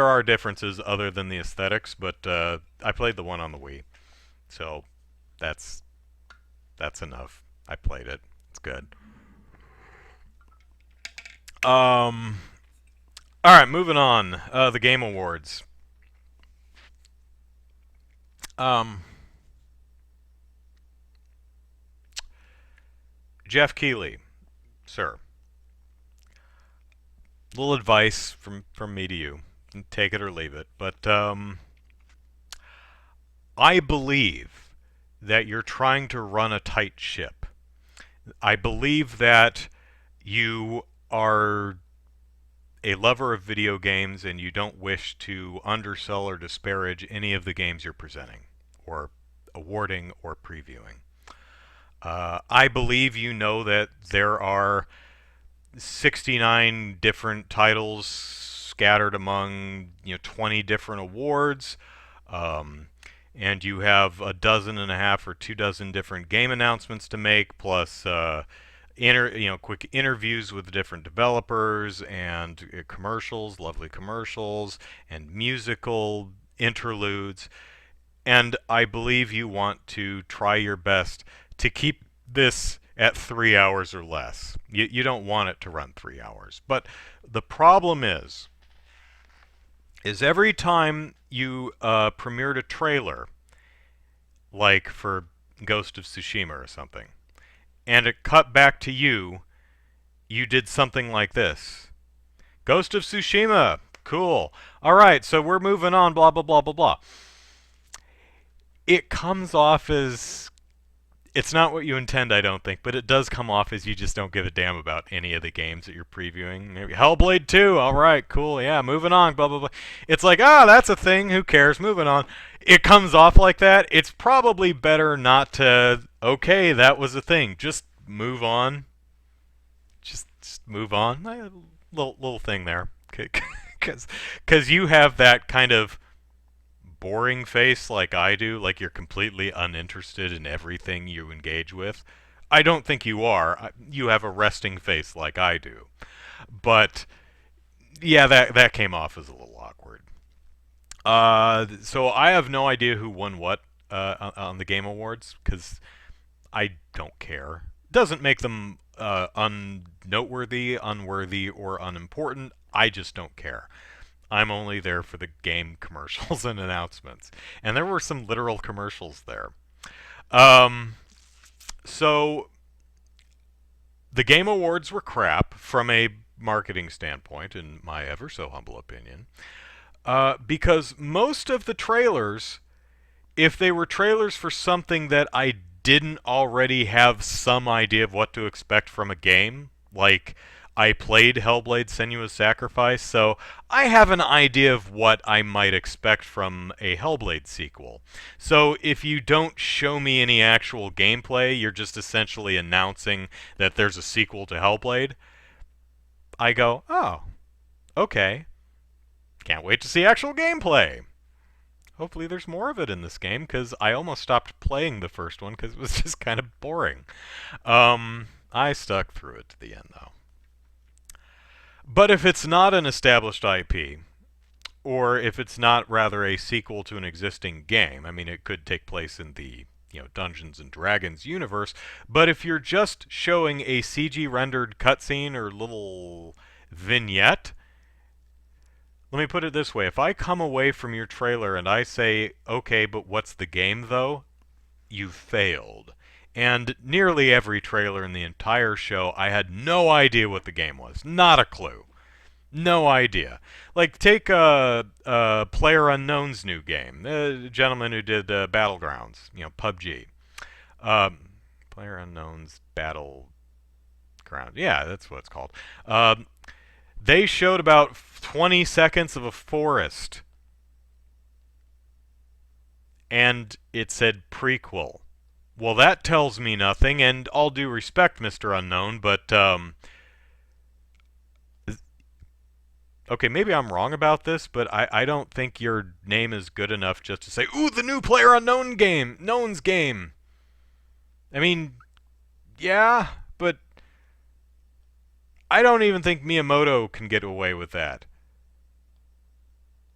are differences other than the aesthetics, but I played the one on the Wii, so that's enough. I played it. It's good. All right, moving on. The Game Awards. Jeff Keighley, sir. Little advice from me to you. Take it or leave it. But I believe that you're trying to run a tight ship. I believe that you are a lover of video games and you don't wish to undersell or disparage any of the games you're presenting or awarding or previewing. I believe you know that there are 69 different titles scattered among 20 different awards, and you have a dozen and a half or 24 different game announcements to make, plus quick interviews with different developers and commercials, lovely commercials, and musical interludes. And I believe you want to try your best to keep this at 3 hours or less. You don't want it to run 3 hours. But the problem is every time you premiered a trailer, like for Ghost of Tsushima or something, and it cut back to you, you did something like this. Ghost of Tsushima, cool. All right, so we're moving on, blah, blah, blah, blah, blah. It comes off as... It's not what you intend, I don't think, but it does come off as you just don't give a damn about any of the games that you're previewing. Maybe Hellblade 2, all right, cool, yeah, moving on, blah, blah, blah. It's like, that's a thing, who cares, moving on. It comes off like that. It's probably better not to, okay, that was a thing. Just move on. Just move on. Little thing there. Because you have that kind of boring face like I do, like you're completely uninterested in everything you engage with. I don't think you are. You have a resting face like I do. But yeah, that came off as a little awkward. So I have no idea who won what on the Game Awards, because I don't care. Doesn't make them unnoteworthy, unworthy, or unimportant. I just don't care. I'm only there for the game commercials and announcements. And there were some literal commercials there. So the Game Awards were crap from a marketing standpoint, in my ever so humble opinion. Because most of the trailers, if they were trailers for something that I didn't already have some idea of what to expect from a game, like I played Hellblade: Senua's Sacrifice, so I have an idea of what I might expect from a Hellblade sequel. So if you don't show me any actual gameplay, you're just essentially announcing that there's a sequel to Hellblade, I go, oh, okay. Can't wait to see actual gameplay. Hopefully there's more of it in this game, because I almost stopped playing the first one because it was just kind of boring. I stuck through it to the end, though. But if it's not an established IP, or if it's not rather a sequel to an existing game, I mean, it could take place in the Dungeons and Dragons universe, but if you're just showing a CG rendered cutscene or little vignette, let me put it this way. If I come away from your trailer and I say, okay, but what's the game, though? You failed. And nearly every trailer in the entire show, I had no idea what the game was. Not a clue. No idea. Like, take Player Unknown's new game. The gentleman who did Battlegrounds, PUBG. Player Unknown's Battleground. Yeah, that's what it's called. They showed about 20 seconds of a forest. And it said prequel. Well, that tells me nothing, and all due respect, Mr. Unknown, but okay, maybe I'm wrong about this, but I don't think your name is good enough just to say, ooh, the new Player Unknown game, Known's game. I mean, yeah, but I don't even think Miyamoto can get away with that.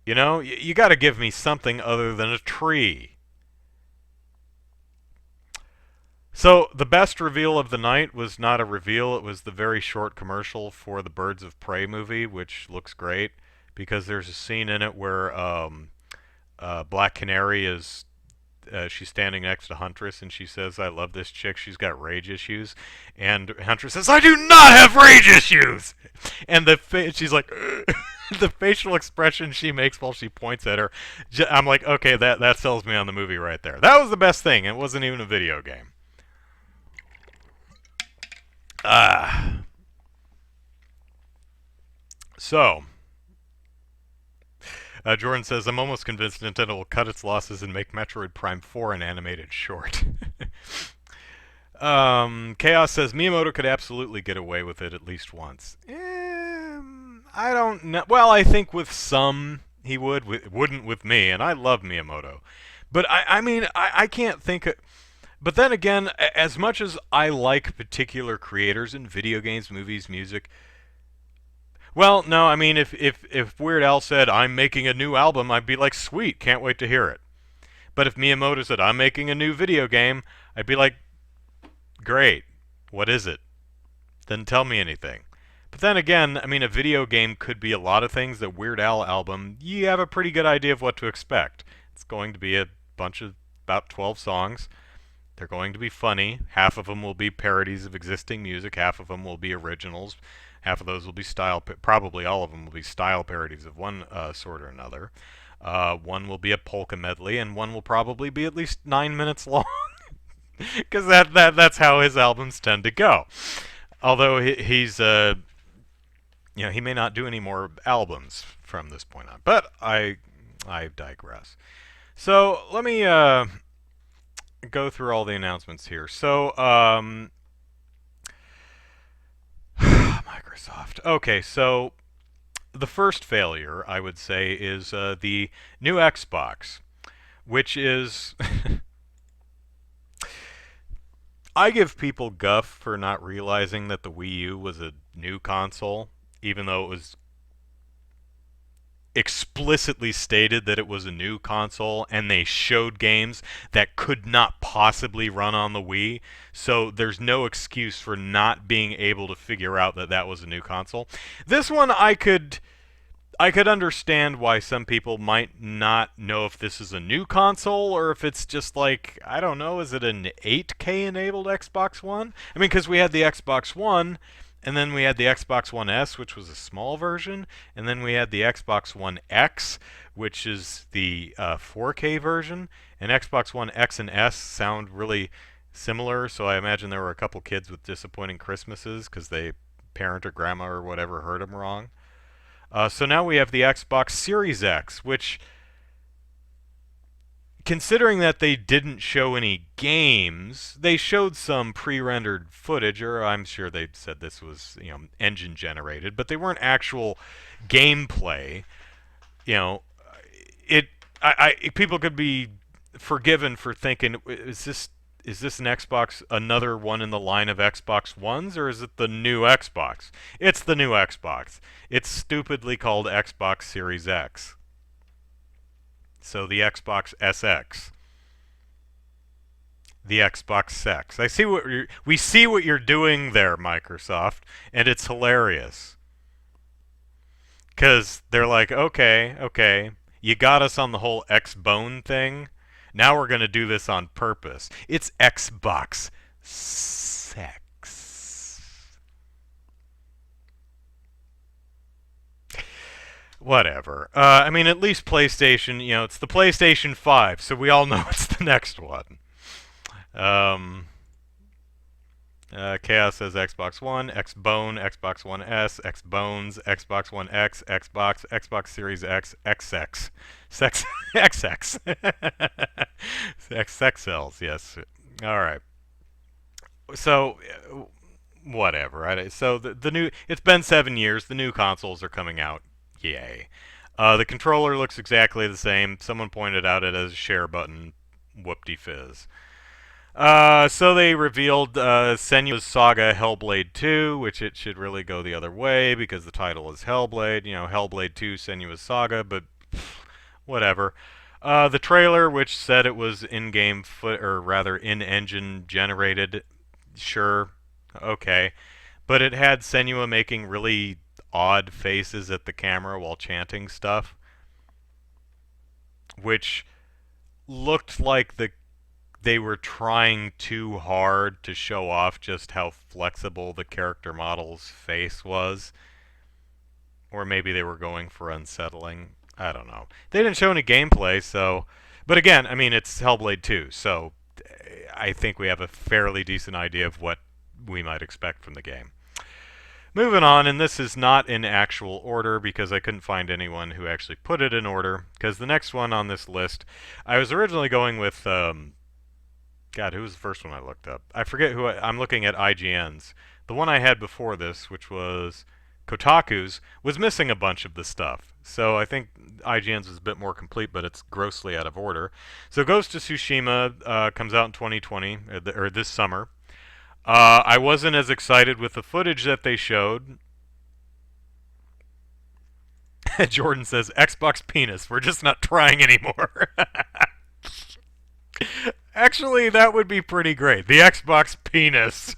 You know, you got to give me something other than a tree. So the best reveal of the night was not a reveal, it was the very short commercial for the Birds of Prey movie, which looks great because there's a scene in it where Black Canary is she's standing next to Huntress and she says, I love this chick, she's got rage issues. And Huntress says, I do not have rage issues! And she's like, the facial expression she makes while she points at her, I'm like, okay, that sells me on the movie right there. That was the best thing. It wasn't even a video game. So, Jordan says, I'm almost convinced Nintendo will cut its losses and make Metroid Prime 4 an animated short. Chaos says, Miyamoto could absolutely get away with it at least once. I don't know. Well, I think with some he wouldn't with me, and I love Miyamoto. But I mean, I can't think of... But then again, as much as I like particular creators in video games, movies, music... Well, no, I mean, if Weird Al said, I'm making a new album, I'd be like, sweet, can't wait to hear it. But if Miyamoto said, I'm making a new video game, I'd be like, great, what is it? Then tell me anything. But then again, I mean, a video game could be a lot of things. The Weird Al album, you have a pretty good idea of what to expect. It's going to be a bunch of about 12 songs. They're going to be funny. Half of them will be parodies of existing music. Half of them will be originals. Half of those will be style, probably all of them will be style parodies of one sort or another. One will be a polka medley, and one will probably be at least 9 minutes long. Because that's how his albums tend to go. Although he's, you know, he may not do any more albums from this point on. But I digress. So let me go through all the announcements here. So, Microsoft. Okay, so the first failure, I would say, is the new Xbox, which is... I give people guff for not realizing that the Wii U was a new console, even though it was explicitly stated that it was a new console, and they showed games that could not possibly run on the Wii, so there's no excuse for not being able to figure out that that was a new console. This one, I could understand why some people might not know if this is a new console or if it's just like, I don't know, is it an 8K enabled Xbox One? I mean, because we had the Xbox One, and then we had the Xbox One S, which was a small version, and then we had the Xbox One X, which is the 4K version, and Xbox One X and S sound really similar, so I imagine there were a couple kids with disappointing Christmases because they parent or grandma or whatever heard them wrong. So now we have the Xbox Series X, which, considering that they didn't show any games, they showed some pre-rendered footage, or I'm sure they said this was, you know, engine generated, but they weren't actual gameplay. You know, people could be forgiven for thinking, is this an Xbox, another one in the line of Xbox Ones, or is it the new Xbox? It's the new Xbox. It's stupidly called Xbox Series X. So the Xbox SX. The Xbox Sex. We see what you're doing there, Microsoft, and it's hilarious. Because they're like, okay, you got us on the whole X-Bone thing. Now we're going to do this on purpose. It's Xbox Sex. Whatever. I mean, at least PlayStation, you know, it's the PlayStation 5, so we all know it's the next one. Chaos says Xbox One, X-Bone, Xbox One S, X-Bones, Xbox One X, Xbox Series X, XX. Sex, XX. XXLs, yes. All right. So, whatever. Right? So the new, it's been 7 years. The new consoles are coming out yay. The controller looks exactly the same. Someone pointed out it as a share button. Whoop-de-fizz. So they revealed Senua's Saga Hellblade 2, which it should really go the other way because the title is Hellblade. You know, Hellblade 2, Senua's Saga, but whatever. The trailer, which said it was in-game or rather in-engine generated, sure, okay. But it had Senua making really odd faces at the camera while chanting stuff, which looked like they were trying too hard to show off just how flexible the character model's face was. Or maybe they were going for unsettling. I don't know. They didn't show any gameplay, so... But again, I mean, it's Hellblade 2, so I think we have a fairly decent idea of what we might expect from the game. Moving on, and this is not in actual order because I couldn't find anyone who actually put it in order, because the next one on this list, I was originally going with, God, who was the first one I looked up? I forget who I'm looking at IGN's. The one I had before this, which was Kotaku's, was missing a bunch of the stuff. So I think IGN's is a bit more complete, but it's grossly out of order. So Ghost of Tsushima comes out in 2020, or this summer. I wasn't as excited with the footage that they showed. Jordan says, Xbox penis, we're just not trying anymore. Actually, that would be pretty great. The Xbox penis.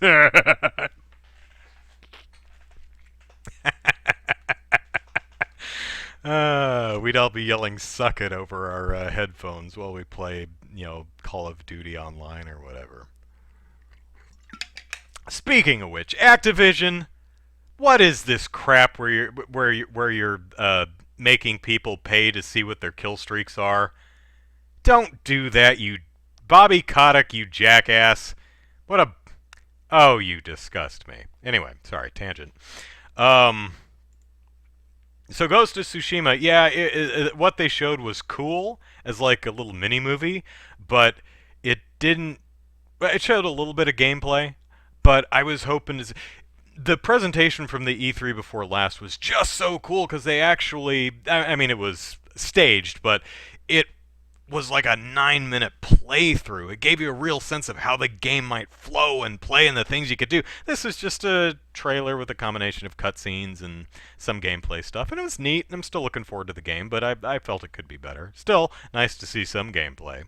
We'd all be yelling "suck it" over our headphones while we play, you know, Call of Duty Online or whatever. Speaking of which, Activision, what is this crap where you're making people pay to see what their kill streaks are? Don't do that, you Bobby Kotick, you jackass. What a... Oh, you disgust me. Anyway, sorry, tangent. So Ghost of Tsushima, yeah, what they showed was cool as like a little mini-movie, but it didn't... It showed a little bit of gameplay, but I was hoping... The presentation from the E3 before last was just so cool because they actually... I mean, it was staged, but it was like a 9-minute playthrough. It gave you a real sense of how the game might flow and play and the things you could do. This is just a trailer with a combination of cutscenes and some gameplay stuff, and it was neat. I'm still looking forward to the game, but I felt it could be better. Still, nice to see some gameplay.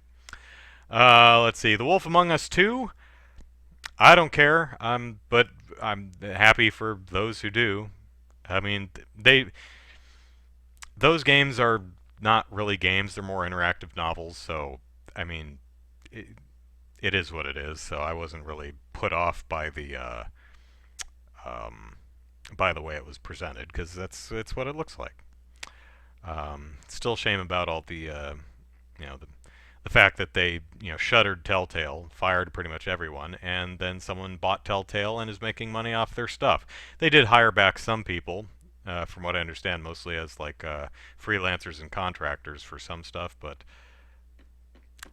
Let's see. The Wolf Among Us 2? I don't care, but I'm happy for those who do. I mean, those games are not really games, they're more interactive novels, so, I mean, it is what it is, so I wasn't really put off by the way it was presented, because it's what it looks like. Still shame about all the, the fact that they, shuttered Telltale, fired pretty much everyone, and then someone bought Telltale and is making money off their stuff. They did hire back some people, from what I understand, mostly as like freelancers and contractors for some stuff, but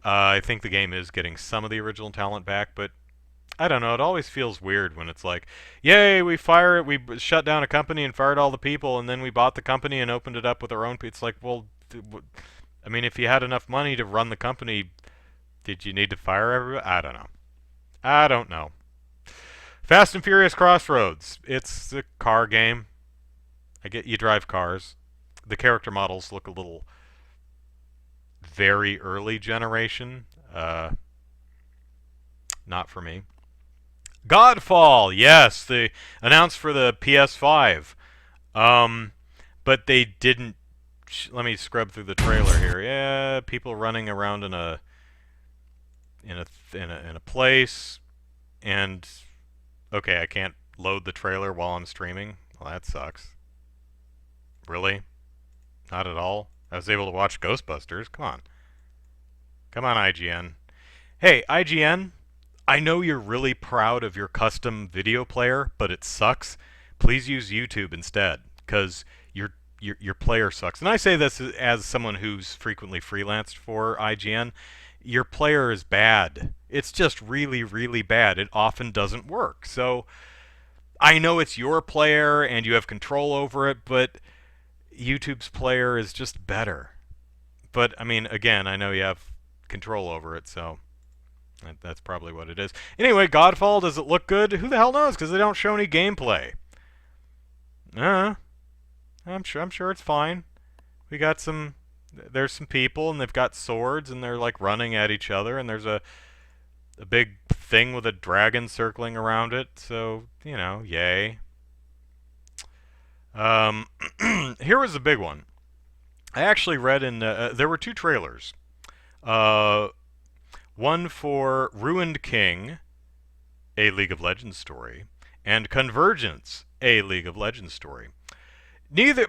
I think the game is getting some of the original talent back, but I don't know, it always feels weird when it's like, yay, we shut down a company and fired all the people, and then we bought the company and opened it up with our own people. It's like, well, I mean, if you had enough money to run the company, did you need to fire everyone? I don't know. Fast and Furious Crossroads. It's a car game. I get you drive cars. The character models look a little very early generation. Not for me. Godfall, yes, they announced for the PS5. But they didn't. Let me scrub through the trailer here. Yeah, people running around in a place, and okay, I can't load the trailer while I'm streaming. Well, that sucks. Really? Not at all? I was able to watch Ghostbusters. Come on. Come on, IGN. Hey, IGN, I know you're really proud of your custom video player, but it sucks. Please use YouTube instead, because your player sucks. And I say this as someone who's frequently freelanced for IGN. Your player is bad. It's just really, really bad. It often doesn't work. So I know it's your player and you have control over it, but YouTube's player is just better. But, I mean, again, I know you have control over it, so that's probably what it is. Anyway, Godfall, does it look good? Who the hell knows, because they don't show any gameplay. I'm sure it's fine. We got there's some people, and they've got swords, and they're, like, running at each other, and there's a big thing with a dragon circling around it, so, you know, yay. Here was a big one. I actually read there were 2 trailers. One for Ruined King, a League of Legends story, and Convergence, a League of Legends story.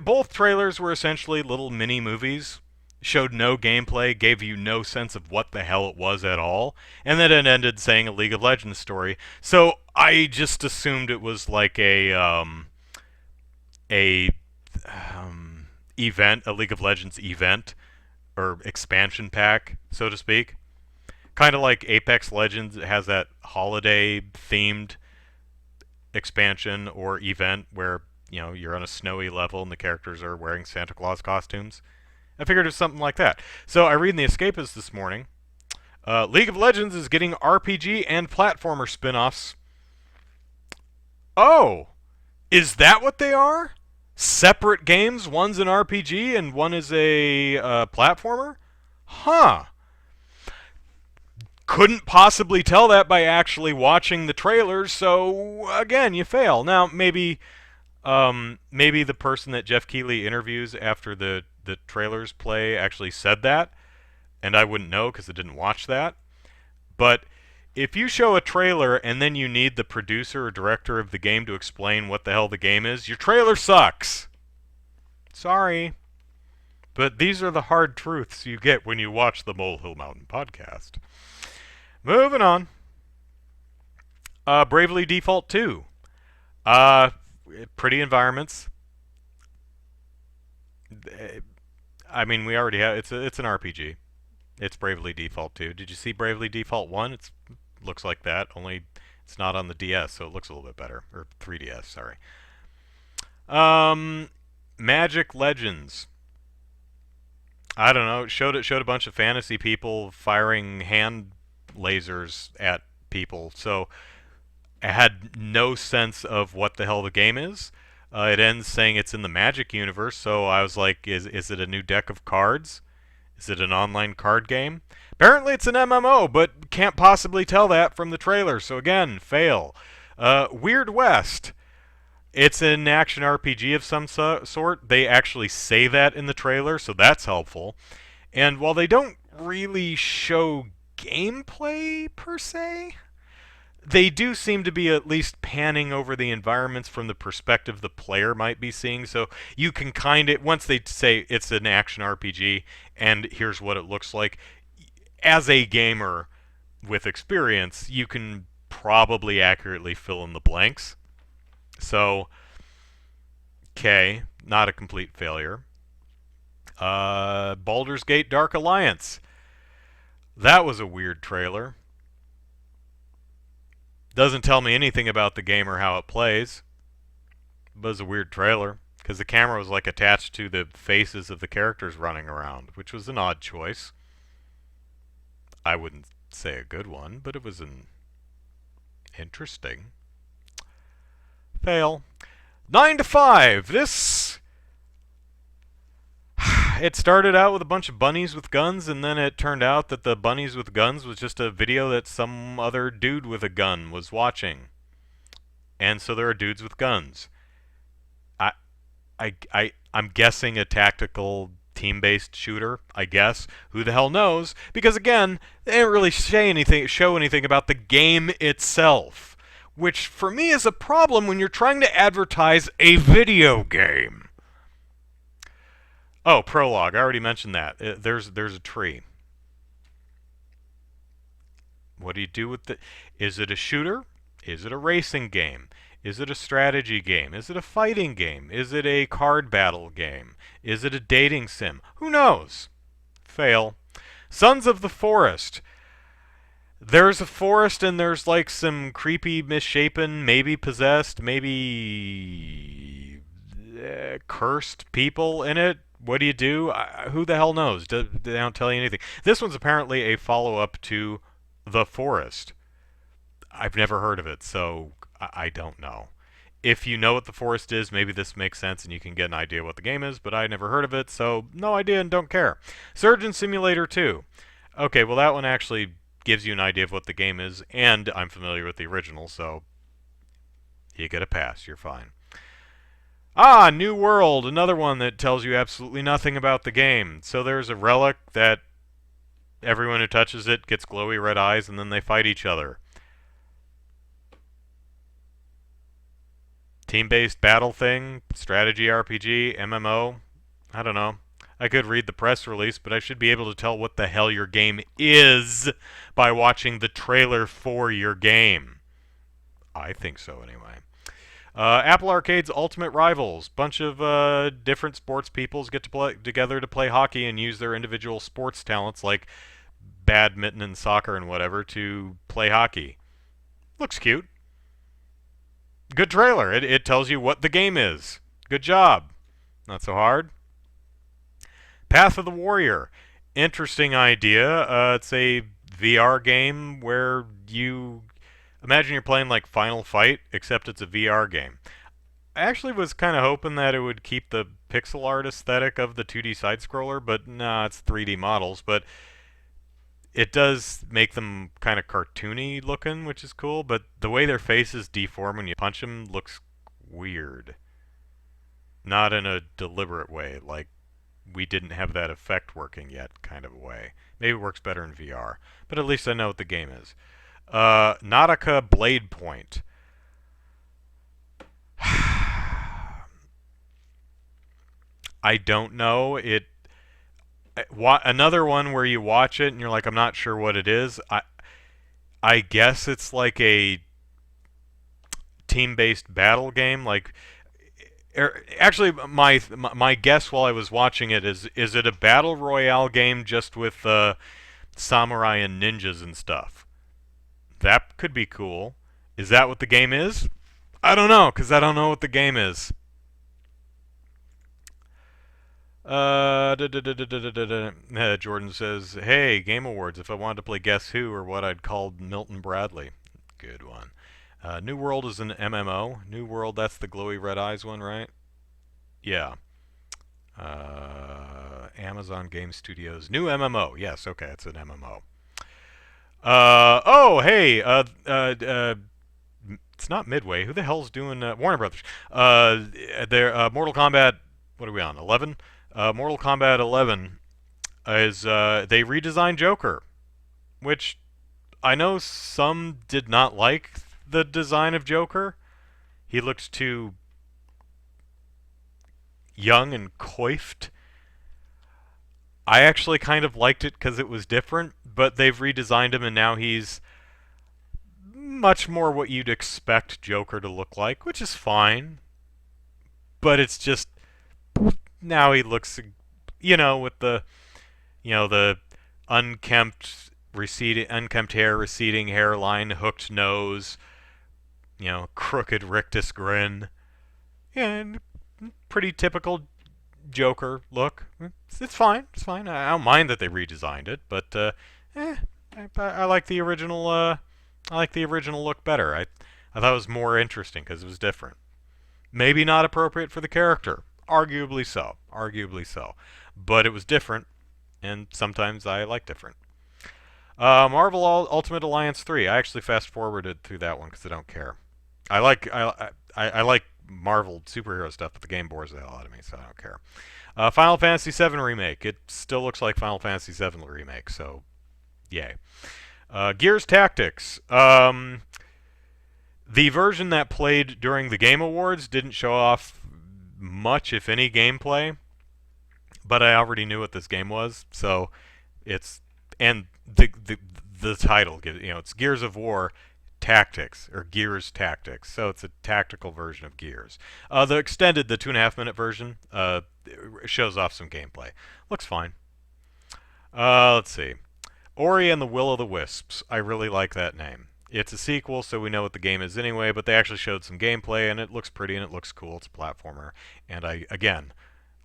Both trailers were essentially little mini movies, showed no gameplay, gave you no sense of what the hell it was at all, and then it ended saying a League of Legends story. So I just assumed it was like a event, a League of Legends event, or expansion pack, so to speak. Kind of like Apex Legends has that holiday-themed expansion or event where, you know, you're on a snowy level and the characters are wearing Santa Claus costumes. I figured it was something like that. So I read in The Escapist this morning, League of Legends is getting RPG and platformer spin-offs. Oh! Is that what they are? Separate games? One's an RPG and one is a platformer? Huh. Couldn't possibly tell that by actually watching the trailers, so again, you fail. Now, maybe the person that Jeff Keighley interviews after the trailers play actually said that, and I wouldn't know because I didn't watch that. But if you show a trailer and then you need the producer or director of the game to explain what the hell the game is, your trailer sucks. Sorry. But these are the hard truths you get when you watch the Molehill Mountain podcast. Moving on. Bravely Default 2. Pretty environments. I mean, we already have... It's an RPG. It's Bravely Default 2. Did you see Bravely Default 1? It looks like that, only it's not on the DS, so it looks a little bit better. Or 3DS, sorry. Magic Legends. I don't know. It showed a bunch of fantasy people firing hand lasers at people, so I had no sense of what the hell the game is. It ends saying it's in the Magic universe, so I was like, is it a new deck of cards? Is it an online card game? Apparently it's an MMO, but can't possibly tell that from the trailer, so again, fail. Weird West. It's an action RPG of some sort. They actually say that in the trailer, so that's helpful. And while they don't really show gameplay, per se, they do seem to be at least panning over the environments from the perspective the player might be seeing, so you can kind of, once they say it's an action RPG and here's what it looks like, as a gamer with experience, you can probably accurately fill in the blanks. So, okay, not a complete failure. Baldur's Gate Dark Alliance. That was a weird trailer. Doesn't tell me anything about the game or how it plays. But it was a weird trailer, because the camera was like attached to the faces of the characters running around, which was an odd choice. I wouldn't say a good one, but it was an interesting. Fail. 9 to 5. This... It started out with a bunch of bunnies with guns, and then it turned out that the bunnies with guns was just a video that some other dude with a gun was watching. And so there are dudes with guns. I'm guessing a tactical team-based shooter, I guess. Who the hell knows? Because again, they didn't really show anything about the game itself. Which, for me, is a problem when you're trying to advertise a video game. Oh, prologue. I already mentioned that. There's a tree. What do you do with the... Is it a shooter? Is it a racing game? Is it a strategy game? Is it a fighting game? Is it a card battle game? Is it a dating sim? Who knows? Fail. Sons of the Forest. There's a forest and there's like some creepy, misshapen, maybe possessed, maybe cursed people in it. What do you do? Who the hell knows? They don't tell you anything. This one's apparently a follow-up to The Forest. I've never heard of it, so I don't know. If you know what The Forest is, maybe this makes sense and you can get an idea what the game is, but I never heard of it, so no idea and don't care. Surgeon Simulator 2. Okay, well that one actually gives you an idea of what the game is, and I'm familiar with the original, so you get a pass. You're fine. Ah, New World, another one that tells you absolutely nothing about the game. So there's a relic that everyone who touches it gets glowy red eyes, and then they fight each other. Team-based battle thing, strategy RPG, MMO. I don't know. I could read the press release, but I should be able to tell what the hell your game is by watching the trailer for your game. I think so, anyway. Apple Arcade's Ultimate Rivals. Bunch of different sports peoples get to play together to play hockey and use their individual sports talents like badminton and soccer and whatever to play hockey. Looks cute. Good trailer. It tells you what the game is. Good job. Not so hard. Path of the Warrior. Interesting idea. It's a VR game where you... Imagine you're playing like Final Fight, except it's a VR game. I actually was kind of hoping that it would keep the pixel art aesthetic of the 2D side-scroller, but nah, it's 3D models. But it does make them kind of cartoony looking, which is cool, but the way their faces deform when you punch them looks weird. Not in a deliberate way, like we didn't have that effect working yet kind of a way. Maybe it works better in VR, but at least I know what the game is. Nautica Blade Point. I don't know. Another one where you watch it and you're like, I'm not sure what it is. I guess it's like a team-based battle game. Like, actually, my guess while I was watching it is it a battle royale game just with samurai and ninjas and stuff? That could be cool. Is that what the game is? I don't know, because I don't know what the game is. Jordan says, hey, Game Awards, if I wanted to play Guess Who or what I'd call Milton Bradley. Good one. New World is an MMO. New World, that's the glowy red eyes one, right? Yeah. Amazon Game Studios. New MMO. Yes, okay, it's an MMO. Oh, hey, it's not Midway. Who the hell's doing Warner Brothers? They're Mortal Kombat. What are we on? 11. Mortal Kombat 11 is they redesigned Joker, which I know some did not like the design of Joker. He looked too young and coiffed. I actually kind of liked it because it was different, but they've redesigned him and now he's much more what you'd expect Joker to look like, which is fine. But it's just now he looks, with the, the unkempt hair, receding hairline, hooked nose, crooked rictus grin. Yeah, and pretty typical Joker look. It's fine. It's fine. I don't mind that they redesigned it, but I like the original. I like the original look better. I thought it was more interesting because it was different. Maybe not appropriate for the character. Arguably so. Arguably so. But it was different, and sometimes I like different. Marvel Ultimate Alliance 3. I actually fast-forwarded through that one because I don't care. I like Marvel superhero stuff, but the game bores the hell out of me, so I don't care. Final Fantasy VII Remake. It still looks like Final Fantasy VII Remake, so yay. Gears Tactics. The version that played during the Game Awards didn't show off much, if any, gameplay, but I already knew what this game was, so it's... And the title, it's Gears of War Tactics, or Gears Tactics, so it's a tactical version of Gears. The extended, the 2.5-minute version, shows off some gameplay. Looks fine. Let's see. Ori and the Will of the Wisps. I really like that name. It's a sequel, so we know what the game is anyway, but they actually showed some gameplay, and it looks pretty and it looks cool. It's a platformer. And again,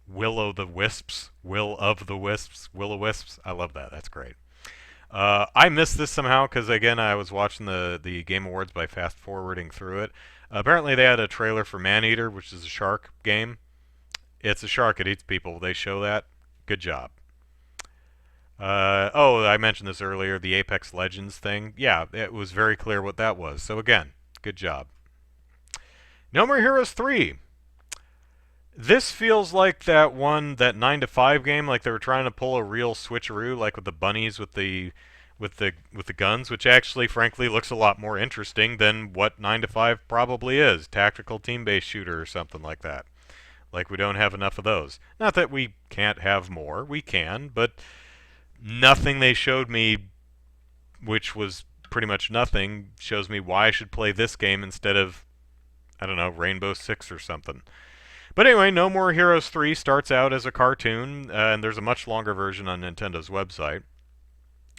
Will-o'-the-Wisps, Will-o'-wisps. I love that. That's great. I missed this somehow because, again, I was watching the Game Awards by fast-forwarding through it. Apparently they had a trailer for Maneater, which is a shark game. It's a shark. It eats people. They show that. Good job. Oh, I mentioned this earlier, the Apex Legends thing. Yeah, it was very clear what that was. So again, good job. No More Heroes 3. This feels like that 9 to 5 game, like they were trying to pull a real switcheroo, like with the bunnies with the guns, which actually, frankly, looks a lot more interesting than what 9 to 5 probably is. Tactical team-based shooter or something like that. Like we don't have enough of those. Not that we can't have more. We can, but nothing they showed me, which was pretty much nothing, shows me why I should play this game instead of, I don't know, Rainbow Six or something. But anyway, No More Heroes 3 starts out as a cartoon, and there's a much longer version on Nintendo's website,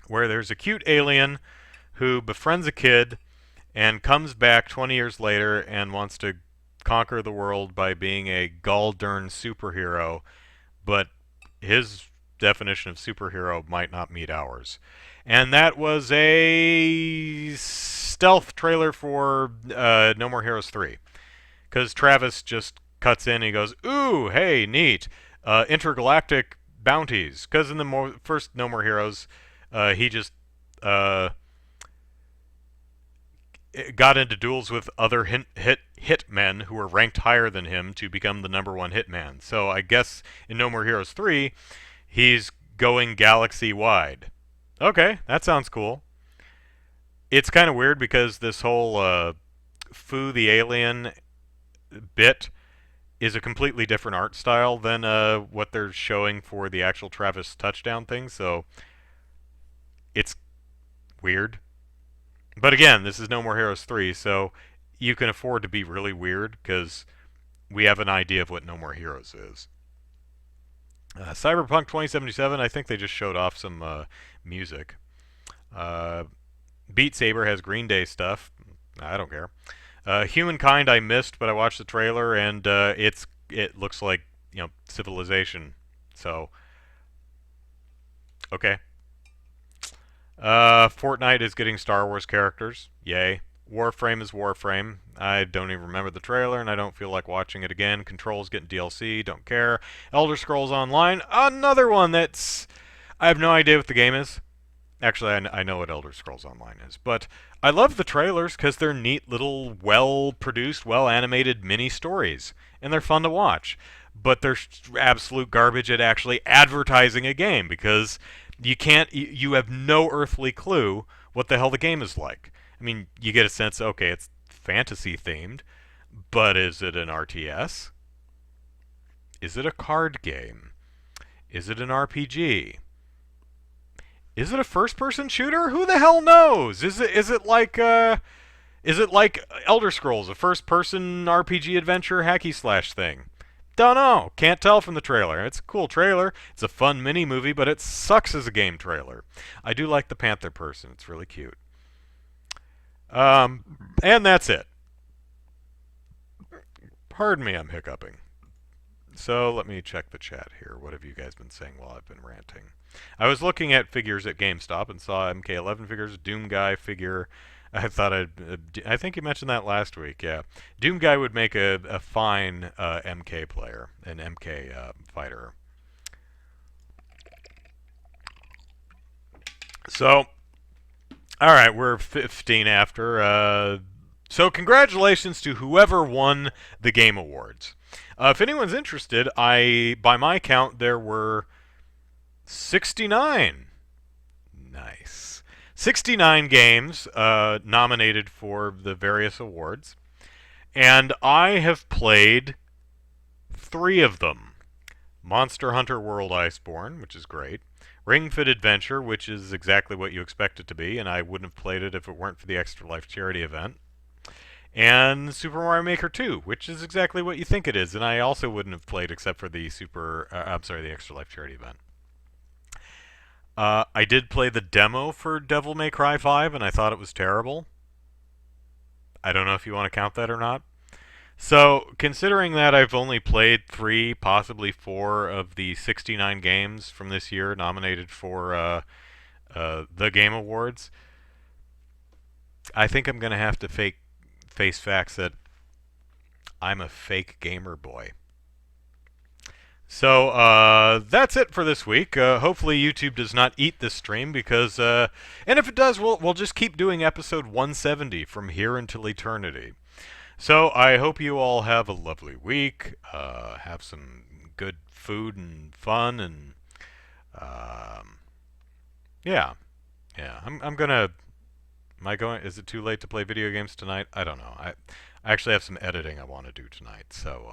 where there's a cute alien who befriends a kid and comes back 20 years later and wants to conquer the world by being a gall-darn superhero, but his definition of superhero might not meet ours. And that was a stealth trailer for No More Heroes 3. Because Travis just cuts in and he goes, ooh, hey, neat, intergalactic bounties. Because in the first No More Heroes, he just got into duels with other hitmen who were ranked higher than him to become the #1 hitman. So I guess in No More Heroes 3, he's going galaxy-wide. Okay, that sounds cool. It's kind of weird because this whole Fu the Alien bit is a completely different art style than what they're showing for the actual Travis touchdown thing, so it's weird. But again, this is No More Heroes 3, so you can afford to be really weird because we have an idea of what No More Heroes is. Cyberpunk 2077, I think they just showed off some music. Beat Saber has Green Day stuff. I don't care. Humankind I missed, but I watched the trailer and it looks like, you know, Civilization. So okay. Fortnite is getting Star Wars characters. Yay. Warframe is Warframe. I don't even remember the trailer, and I don't feel like watching it again. Control's getting DLC. Don't care. Elder Scrolls Online. Another one that's... I have no idea what the game is. Actually, I know what Elder Scrolls Online is. But I love the trailers because they're neat little, well-produced, well-animated mini-stories. And they're fun to watch. But they're absolute garbage at actually advertising a game because... you have no earthly clue what the hell the game is like. I mean, you get a sense, okay, it's fantasy themed, but is it an RTS? Is it a card game? Is it an RPG? Is it a first-person shooter? Who the hell knows? Is it like Elder Scrolls, a first-person RPG adventure hacky slash thing? Don't know. Can't tell from the trailer. It's a cool trailer. It's a fun mini-movie, but it sucks as a game trailer. I do like the panther person. It's really cute. And that's it. Pardon me, I'm hiccuping. So let me check the chat here. What have you guys been saying while I've been ranting? I was looking at figures at GameStop and saw MK11 figures, Doom Guy figure. I think you mentioned that last week, yeah. Doom Guy would make a fine MK player, an MK fighter. So, alright, we're 15 after. So congratulations to whoever won the Game Awards. If anyone's interested, by my count, there were 69. Nice. 69 games nominated for the various awards, and I have played 3 of them. Monster Hunter World Iceborne, which is great. Ring Fit Adventure, which is exactly what you expect it to be, and I wouldn't have played it if it weren't for the Extra Life charity event. And Super Mario Maker 2, which is exactly what you think it is, and I also wouldn't have played except for the the Extra Life charity event. I did play the demo for Devil May Cry 5, and I thought it was terrible. I don't know if you want to count that or not. So, considering that I've only played 3, possibly 4 of the 69 games from this year nominated for the Game Awards, I think I'm going to have to face facts that I'm a fake gamer boy. So that's it for this week. Hopefully YouTube does not eat this stream because, and if it does, we'll just keep doing episode 170 from here until eternity. So I hope you all have a lovely week. Have some good food and fun, and yeah. I'm gonna. Am I going? Is it too late to play video games tonight? I don't know. I actually have some editing I want to do tonight. So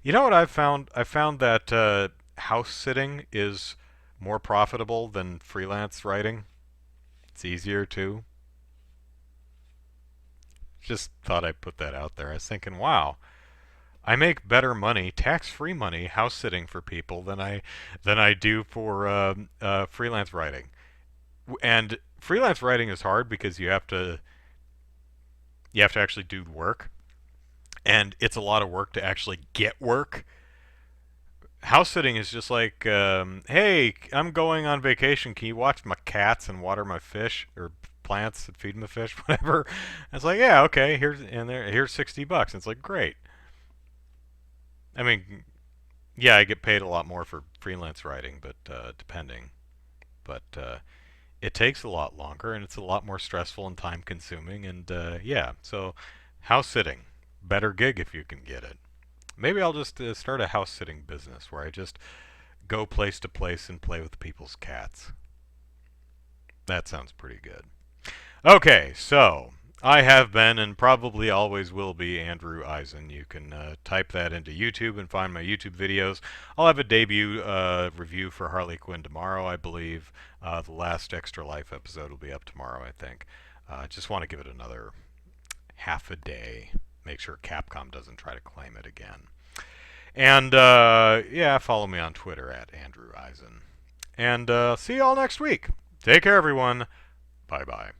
you know what I've found? I found that house sitting is more profitable than freelance writing. It's easier too. Just thought I'd put that out there. I was thinking, wow, I make better money, tax-free money, house sitting for people than I do for freelance writing. And freelance writing is hard because you have to actually do work, and it's a lot of work to actually get work. House sitting is just like, hey, I'm going on vacation. Can you watch my cats and water my fish or plants and feed them the fish, whatever? And it's like, yeah, okay. Here's $60. And it's like, great. I mean, yeah, I get paid a lot more for freelance writing, but depending. But it takes a lot longer, and it's a lot more stressful and time-consuming. And yeah, so house sitting, better gig if you can get it. Maybe I'll just start a house-sitting business where I just go place to place and play with people's cats. That sounds pretty good. Okay, so I have been and probably always will be Andrew Eisen. You can type that into YouTube and find my YouTube videos. I'll have a debut review for Harley Quinn tomorrow, I believe. The last Extra Life episode will be up tomorrow, I think. Just want to give it another half a day. Make sure Capcom doesn't try to claim it again. And, yeah, follow me on Twitter at Andrew Eisen. And see you all next week. Take care, everyone. Bye-bye.